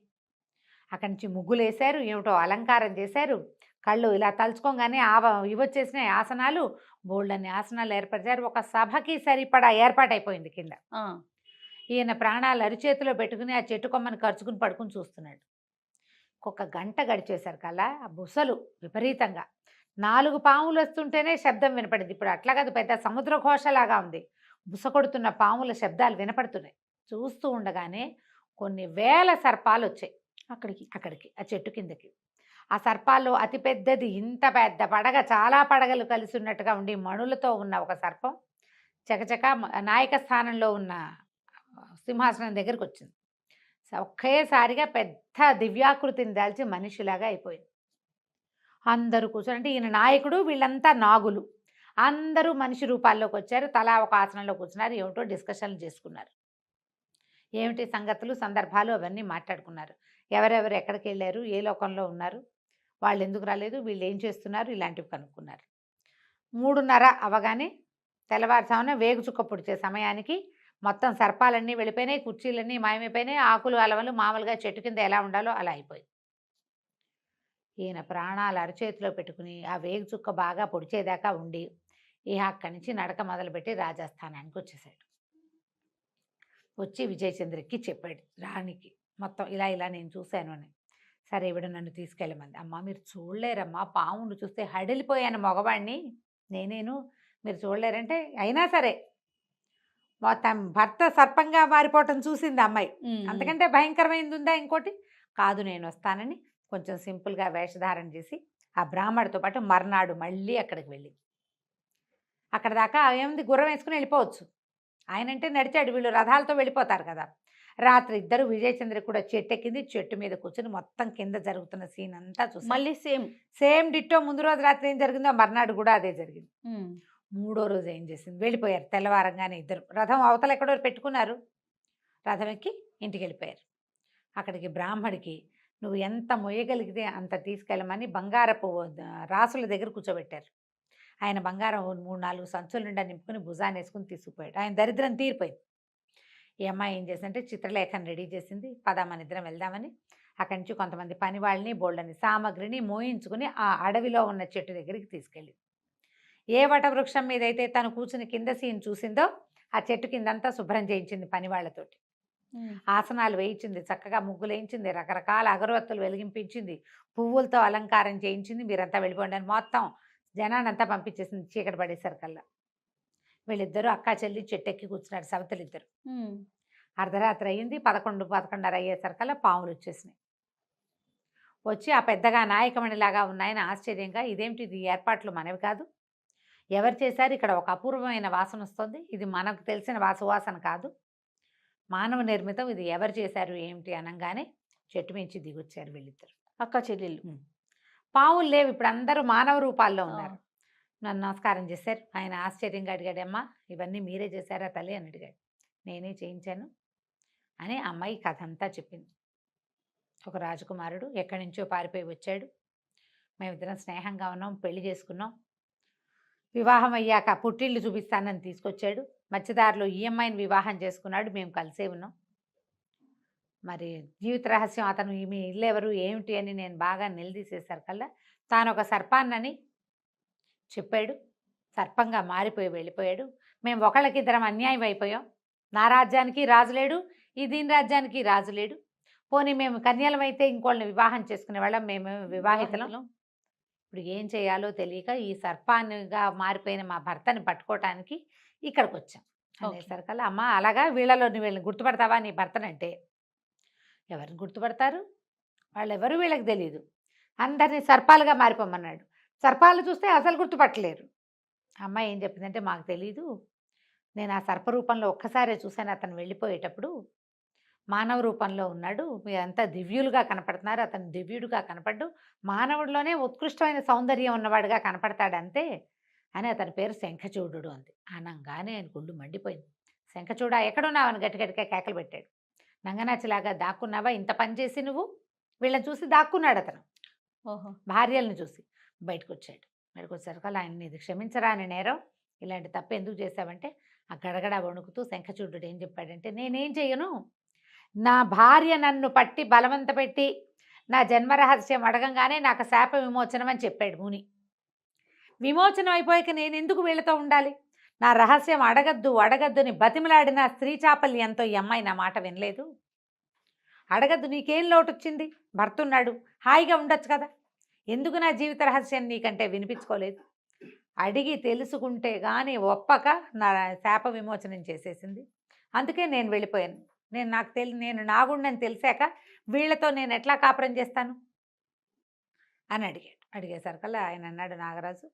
అక్కడి నుంచి ముగ్గులు వేశారు, ఏమిటో అలంకారం చేశారు. కళ్ళు ఇలా తలుచుకోగానే ఇవొచ్చేసినాయి ఆసనాలు, బోల్డన్ని ఆసనాలు ఏర్పరిచారు. ఒక సభకి సరిపడా ఏర్పాటైపోయింది కింద. ఈయన ప్రాణాలు అరిచేతిలో పెట్టుకుని ఆ చెట్టు కొమ్మని ఖర్చుకుని పడుకుని చూస్తున్నాడు. ఒక గంట గడిచేశారు కల్లా ఆ బుసలు విపరీతంగా 4 పాములు వస్తుంటేనే శబ్దం వినపడింది. ఇప్పుడు అట్లా కాదు, పెద్ద సముద్ర ఘోషలాగా ఉంది. బుస కొడుతున్న పాముల శబ్దాలు వినపడుతున్నాయి. చూస్తూ ఉండగానే కొన్ని వేల సర్పాలు వచ్చాయి అక్కడికి ఆ చెట్టు కిందకి. ఆ సర్పాల్లో అతిపెద్దది, ఇంత పెద్ద పడగ, చాలా పడగలు కలిసి ఉన్నట్టుగా ఉండి మణులతో ఉన్న ఒక సర్పం చకచక నాయక స్థానంలో ఉన్న సింహాసనం దగ్గరికి వచ్చింది. ఒకేసారిగా పెద్ద దివ్యాకృతిని దాల్చి మనిషిలాగా అయిపోయింది. అందరూ కూర్చొని, అంటే ఈయన నాయకుడు, వీళ్ళంతా నాగులు, అందరూ మనిషి రూపాల్లోకి వచ్చారు. తలా ఒక ఆసనంలో కూర్చున్నారు. ఏమిటో డిస్కషన్లు చేసుకున్నారు. ఏమిటి సంగతులు, సందర్భాలు అవన్నీ మాట్లాడుకున్నారు. ఎవరెవరు ఎక్కడికి వెళ్ళారు, ఏ లోకంలో ఉన్నారు, వాళ్ళు ఎందుకు రాలేదు, వీళ్ళు ఏం చేస్తున్నారు, ఇలాంటివి కనుక్కున్నారు. 3:30 అవగానే తెల్లవారుజామున వేగుచుక్క పొడిచే సమయానికి మొత్తం సర్పాలన్నీ వెళ్ళిపోయినాయి, కుర్చీలన్నీ మాయమైపోయినాయి, ఆకులు అలవలు మామూలుగా చెట్టు కింద ఎలా ఉండాలో అలా అయిపోయింది. ఈయన ప్రాణాలు అరచేతిలో పెట్టుకుని ఆ వేగుచుక్క బాగా పొడిచేదాకా ఉండి అక్కడి నుంచి నడక మొదలుపెట్టి రాజస్థానానికి వచ్చేసాడు. వచ్చి విజయచంద్రకి చెప్పాడు రాణికి మొత్తం ఇలా ఇలా నేను చూశాను అని. సరే ఈవిడ నన్ను తీసుకెళ్ళమంది. అమ్మ మీరు చూడలేరమ్మా, పామును చూస్తే హడలిపోయాను మగవాడిని నేనేను, మీరు చూడలేరంటే అయినా సరే తన భర్త సర్పంగా మారిపోవటం చూసింది ఆ అమ్మాయి. అంతకంటే భయంకరమైనది ఉందా ఇంకోటి? కాదు నేను వస్తానని కొంచెం సింపుల్గా వేషధారణ చేసి ఆ బ్రాహ్మడితో పాటు మర్నాడు మళ్ళీ అక్కడికి వెళ్ళి అక్కడ దాకా ఏముంది గుర్రం వేసుకుని వెళ్ళిపోవచ్చు. ఆయనంటే నడిచాడు, వీళ్ళు రథాలతో వెళ్ళిపోతారు కదా. రాత్రి ఇద్దరు విజయచంద్ర కూడా చెట్టు ఎక్కింది, చెట్టు మీద కూర్చొని మొత్తం కింద జరుగుతున్న సీన్ అంతా చూసి మళ్ళీ సేమ్ డిట్టో ముందు రోజు రాత్రి ఏం జరిగిందో మర్నాడు కూడా అదే జరిగింది. మూడో రోజు ఏం చేసింది, వెళ్ళిపోయారు తెల్లవారంగానే ఇద్దరు. రథం అవతల ఎక్కడో పెట్టుకున్నారు, రథం ఎక్కి ఇంటికి వెళ్ళిపోయారు. అక్కడికి బ్రాహ్మడికి నువ్వు ఎంత మొయ్యగలిగితే అంత తీసుకెళ్ళమని బంగారపు రాసుల దగ్గర కూర్చోబెట్టారు. ఆయన బంగారం 3-4 సంచుల నిండా నింపుకుని భుజాన్ని వేసుకుని తీసుకుపోయాడు. ఆయన దరిద్రం తీరిపోయింది. ఈ అమ్మాయి ఏం చేసిందంటే చిత్రలేఖను రెడీ చేసింది, పద మన ఇద్దరం వెళ్దామని. అక్కడి నుంచి కొంతమంది పని వాళ్ళని బోళ్ళని సామగ్రిని మోయించుకుని ఆ అడవిలో ఉన్న చెట్టు దగ్గరికి తీసుకెళ్ళి ఏ వటవృక్షం మీద అయితే తను కూర్చుని కింద సీన్ చూసిందో ఆ చెట్టు కిందంతా శుభ్రం చేయించింది పని వాళ్ళతోటి. ఆసనాలు వేయించింది, చక్కగా ముగ్గులు వేయించింది, రకరకాల అగరవత్తులు వెలిగింపించింది, పువ్వులతో అలంకారం చేయించింది. మీరంతా వెళ్ళిపోండి అని మొత్తం జనానంతా పంపించేసింది. చీకటి పడేసరికల్లా వీళ్ళిద్దరూ అక్కా చెల్లి చెట్టు ఎక్కి కూర్చున్నారు, సవతలిద్దరు. అర్ధరాత్రి అయ్యింది, 11-11:30 అయ్యేసరికల్లా పాములు వచ్చేసినాయి. వచ్చి ఆ పెద్దగా నాయకమణిలాగా ఉన్నాయని ఆశ్చర్యంగా, ఇదేమిటి ఇది ఏర్పాట్లు మనవి కాదు, ఎవరు చేశారు, ఇక్కడ ఒక అపూర్వమైన వాసన వస్తుంది, ఇది మనకు తెలిసిన వాసన కాదు, మానవ నిర్మితం, ఇది ఎవరు చేశారు ఏమిటి అనగానే చెట్టు మించి దిగొచ్చారు వీళ్ళిద్దరు అక్క చెల్లెళ్ళు. పావులు లేవు, ఇప్పుడు అందరూ మానవ రూపాల్లో ఉన్నారు. నన్ను నమస్కారం చేశారు. ఆయన ఆశ్చర్యంగా అడిగాడమ్మా ఇవన్నీ మీరే చేశారా తల్లి అని అడిగాడు. నేనే చేయించాను అని అమ్మాయి కథ అంతా చెప్పింది. ఒక రాజకుమారుడు ఎక్కడి నుంచో పారిపోయి వచ్చాడు, మేమిద్దరం స్నేహంగా ఉన్నాం, పెళ్లి చేసుకున్నాం, వివాహం అయ్యాక పుట్టిళ్ళు చూపిస్తానని తీసుకొచ్చాడు, మధ్యదారిలో ఈ అమ్మాయిని వివాహం చేసుకున్నాడు, మేము కలిసే ఉన్నాం. మరి జీవిత రహస్యం అతను మీ ఇల్లు ఎవరు ఏమిటి అని నేను బాగా నిలదీసేసరికల్లా తాను ఒక సర్పాన్నని చెప్పాడు, సర్పంగా మారిపోయి వెళ్ళిపోయాడు. మేము ఒకళ్ళకిద్దరం అన్యాయం అయిపోయాం, నా రాజ్యానికి రాజులేడు, ఈ దీని రాజ్యానికి రాజు లేడు, పోనీ మేము కన్యలమైతే ఇంకోళ్ళని వివాహం చేసుకునే వాళ్ళం, మేము వివాహితలం, ఇప్పుడు ఏం చేయాలో తెలియక ఈ సర్పాన్నిగా మారిపోయిన మా భర్తని పట్టుకోవటానికి ఇక్కడికి వచ్చాం అనేసరికల్లా అమ్మ అలాగా వీళ్ళలో వీళ్ళని గుర్తుపడతావా నీ భర్తనంటే, ఎవరిని గుర్తుపడతారు, వాళ్ళెవరు వీళ్ళకి తెలియదు, అందరినీ సర్పాలుగా మారిపోమన్నాడు. సర్పాలు చూస్తే అసలు గుర్తుపట్టలేరు. అమ్మాయి ఏం చెప్పిందంటే మాకు తెలీదు, నేను ఆ సర్పరూపంలో ఒక్కసారే చూశాను, అతను వెళ్ళిపోయేటప్పుడు మానవ రూపంలో ఉన్నాడు, మీరంతా దివ్యులుగా కనపడుతున్నారు, అతను దివ్యుడుగా కనపడ్డు, మానవుడిలోనే ఉత్కృష్టమైన సౌందర్యం ఉన్నవాడుగా కనపడతాడు అంతే అని, అతని పేరు శంఖచూడు అంది. అనగానే ఆయన గుండు మండిపోయింది. శంఖచూడ ఎక్కడున్నావని గట్టిగట్టిగా కేకలు పెట్టాడు. నంగనాచిలాగా దాక్కున్నావా, ఇంత పని చేసి నువ్వు, వీళ్ళని చూసి దాక్కున్నాడు అతను. భార్యలను చూసి బయటకు వచ్చాడు. బయటకు వచ్చేసరికి ఆయన ఇది క్షమించరా అని నేరం, ఇలాంటి తప్పు ఎందుకు చేశావంటే ఆ గడగడ వణుకుతూ శంఖచూడు ఏం చెప్పాడంటే, నేనేం చెయ్యను, నా భార్య నన్ను పట్టి బలవంత పెట్టి నా జన్మరహస్యం అడగంగానే నాకు శాప విమోచనం అని చెప్పాడు ముని. విమోచనం అయిపోయాక నేను ఎందుకు వీళ్ళతో ఉండాలి, నా రహస్యం అడగద్దుని బతిమలాడిన స్త్రీ చాపల్యంతో ఈ అమ్మాయి నా మాట వినలేదు. అడగద్దు, నీకేం లోటు వచ్చింది, భర్త ఉన్నాడు, హాయిగా ఉండొచ్చు కదా, ఎందుకు నా జీవిత రహస్యం నీకంటే వినిపించుకోలేదు, అడిగి తెలుసుకుంటే కానీ ఒప్పక నా శాప విమోచనం చేసేసింది, అందుకే నేను వెళ్ళిపోయాను. నేను నాగుండని తెలిసాక వీళ్ళతో నేను ఎట్లా కాపురం చేస్తాను అని అడిగాడు. అడిగేసరికల్లా ఆయన అన్నాడు నాగరాజు,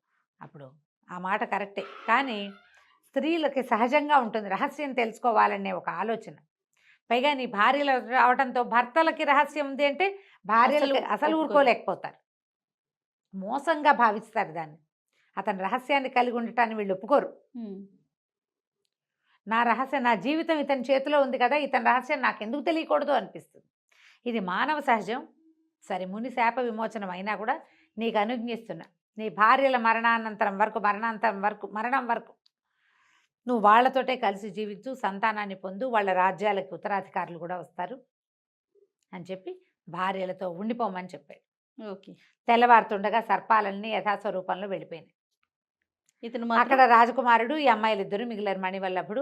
అప్పుడు ఆ మాట కరెక్టే, కానీ స్త్రీలకి సహజంగా ఉంటుంది రహస్యం తెలుసుకోవాలనే ఒక ఆలోచన, పైగా నీ భార్యలు రావడంతో భర్తలకి రహస్యం ఉంది అంటే భార్యలు అసలు ఊరుకోలేకపోతారు, మోసంగా భావిస్తారు దాన్ని, అతని రహస్యాన్ని కలిగి ఉండటాన్ని వీళ్ళు ఒప్పుకోరు. నా రహస్యం, నా జీవితం ఇతని చేతిలో ఉంది కదా, ఇతని రహస్యం నాకెందుకు తెలియకూడదు అనిపిస్తుంది. ఇది మానవ సహజం. సరే ముని శాప విమోచనం అయినా కూడా నీకు అనుజ్ఞిస్తున్నా, నీ భార్యల మరణం వరకు నువ్వు వాళ్ళతోటే కలిసి జీవించు, సంతానాన్ని పొందు, వాళ్ళ రాజ్యాలకి ఉత్తరాధికారులు కూడా వస్తారు అని చెప్పి భార్యలతో ఉండిపోమని చెప్పాడు. ఓకే. తెల్లవారుతుండగా సర్పాలన్నీ యథాస్వరూపంలో వెళ్ళిపోయినాయి. అక్కడ రాజకుమారుడు ఈ అమ్మాయిలిద్దరూ మిగిలారు. మణివల్లభుడు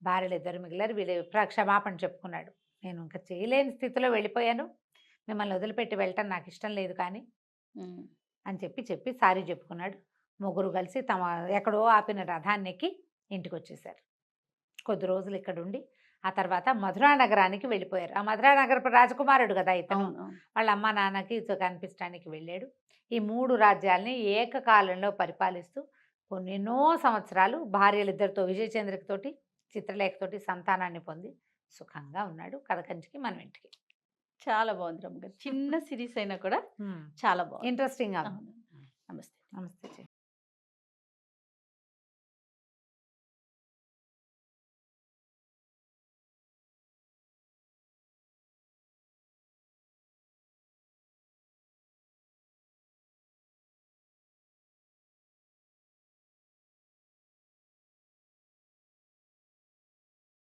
భార్యలు ఇద్దరు మిగిలారు. వీళ్ళు క్షమాపణ చెప్పుకున్నాడు. నేను ఇంకా చేయలేని స్థితిలో వెళ్ళిపోయాను, మిమ్మల్ని వదిలిపెట్టి వెళ్ళటం నాకు ఇష్టం లేదు కానీ ఉమ్. అని చెప్పి సారీ చెప్పుకున్నాడు. ముగ్గురు కలిసి తమ ఎక్కడో ఆపిన రథాన్ని ఎక్కి ఇంటికి వచ్చేసారు. కొద్ది రోజులు ఇక్కడ ఉండి ఆ తర్వాత మధురా నగరానికి వెళ్ళిపోయారు. ఆ మధురా నగరపు రాజకుమారుడు కదా ఇతను. అవును అవును. వాళ్ళ అమ్మ నాన్నకి కనిపించడానికి వెళ్ళాడు. ఈ 3 రాజ్యాల్ని ఏకకాలంలో పరిపాలిస్తూ ఎన్నో సంవత్సరాలు భార్యలిద్దరితో విజయచంద్రికతోటి చిత్రలేఖతోటి సంతానాన్ని పొంది సుఖంగా ఉన్నాడు. కథ కంచికి మనం ఇంటికి. చాలా బాగుంది రమ్మగారు. చిన్న సిరీస్ అయినా కూడా చాలా బాగుంది. ఇంట్రెస్టింగ్ గా ఉంది. అవును.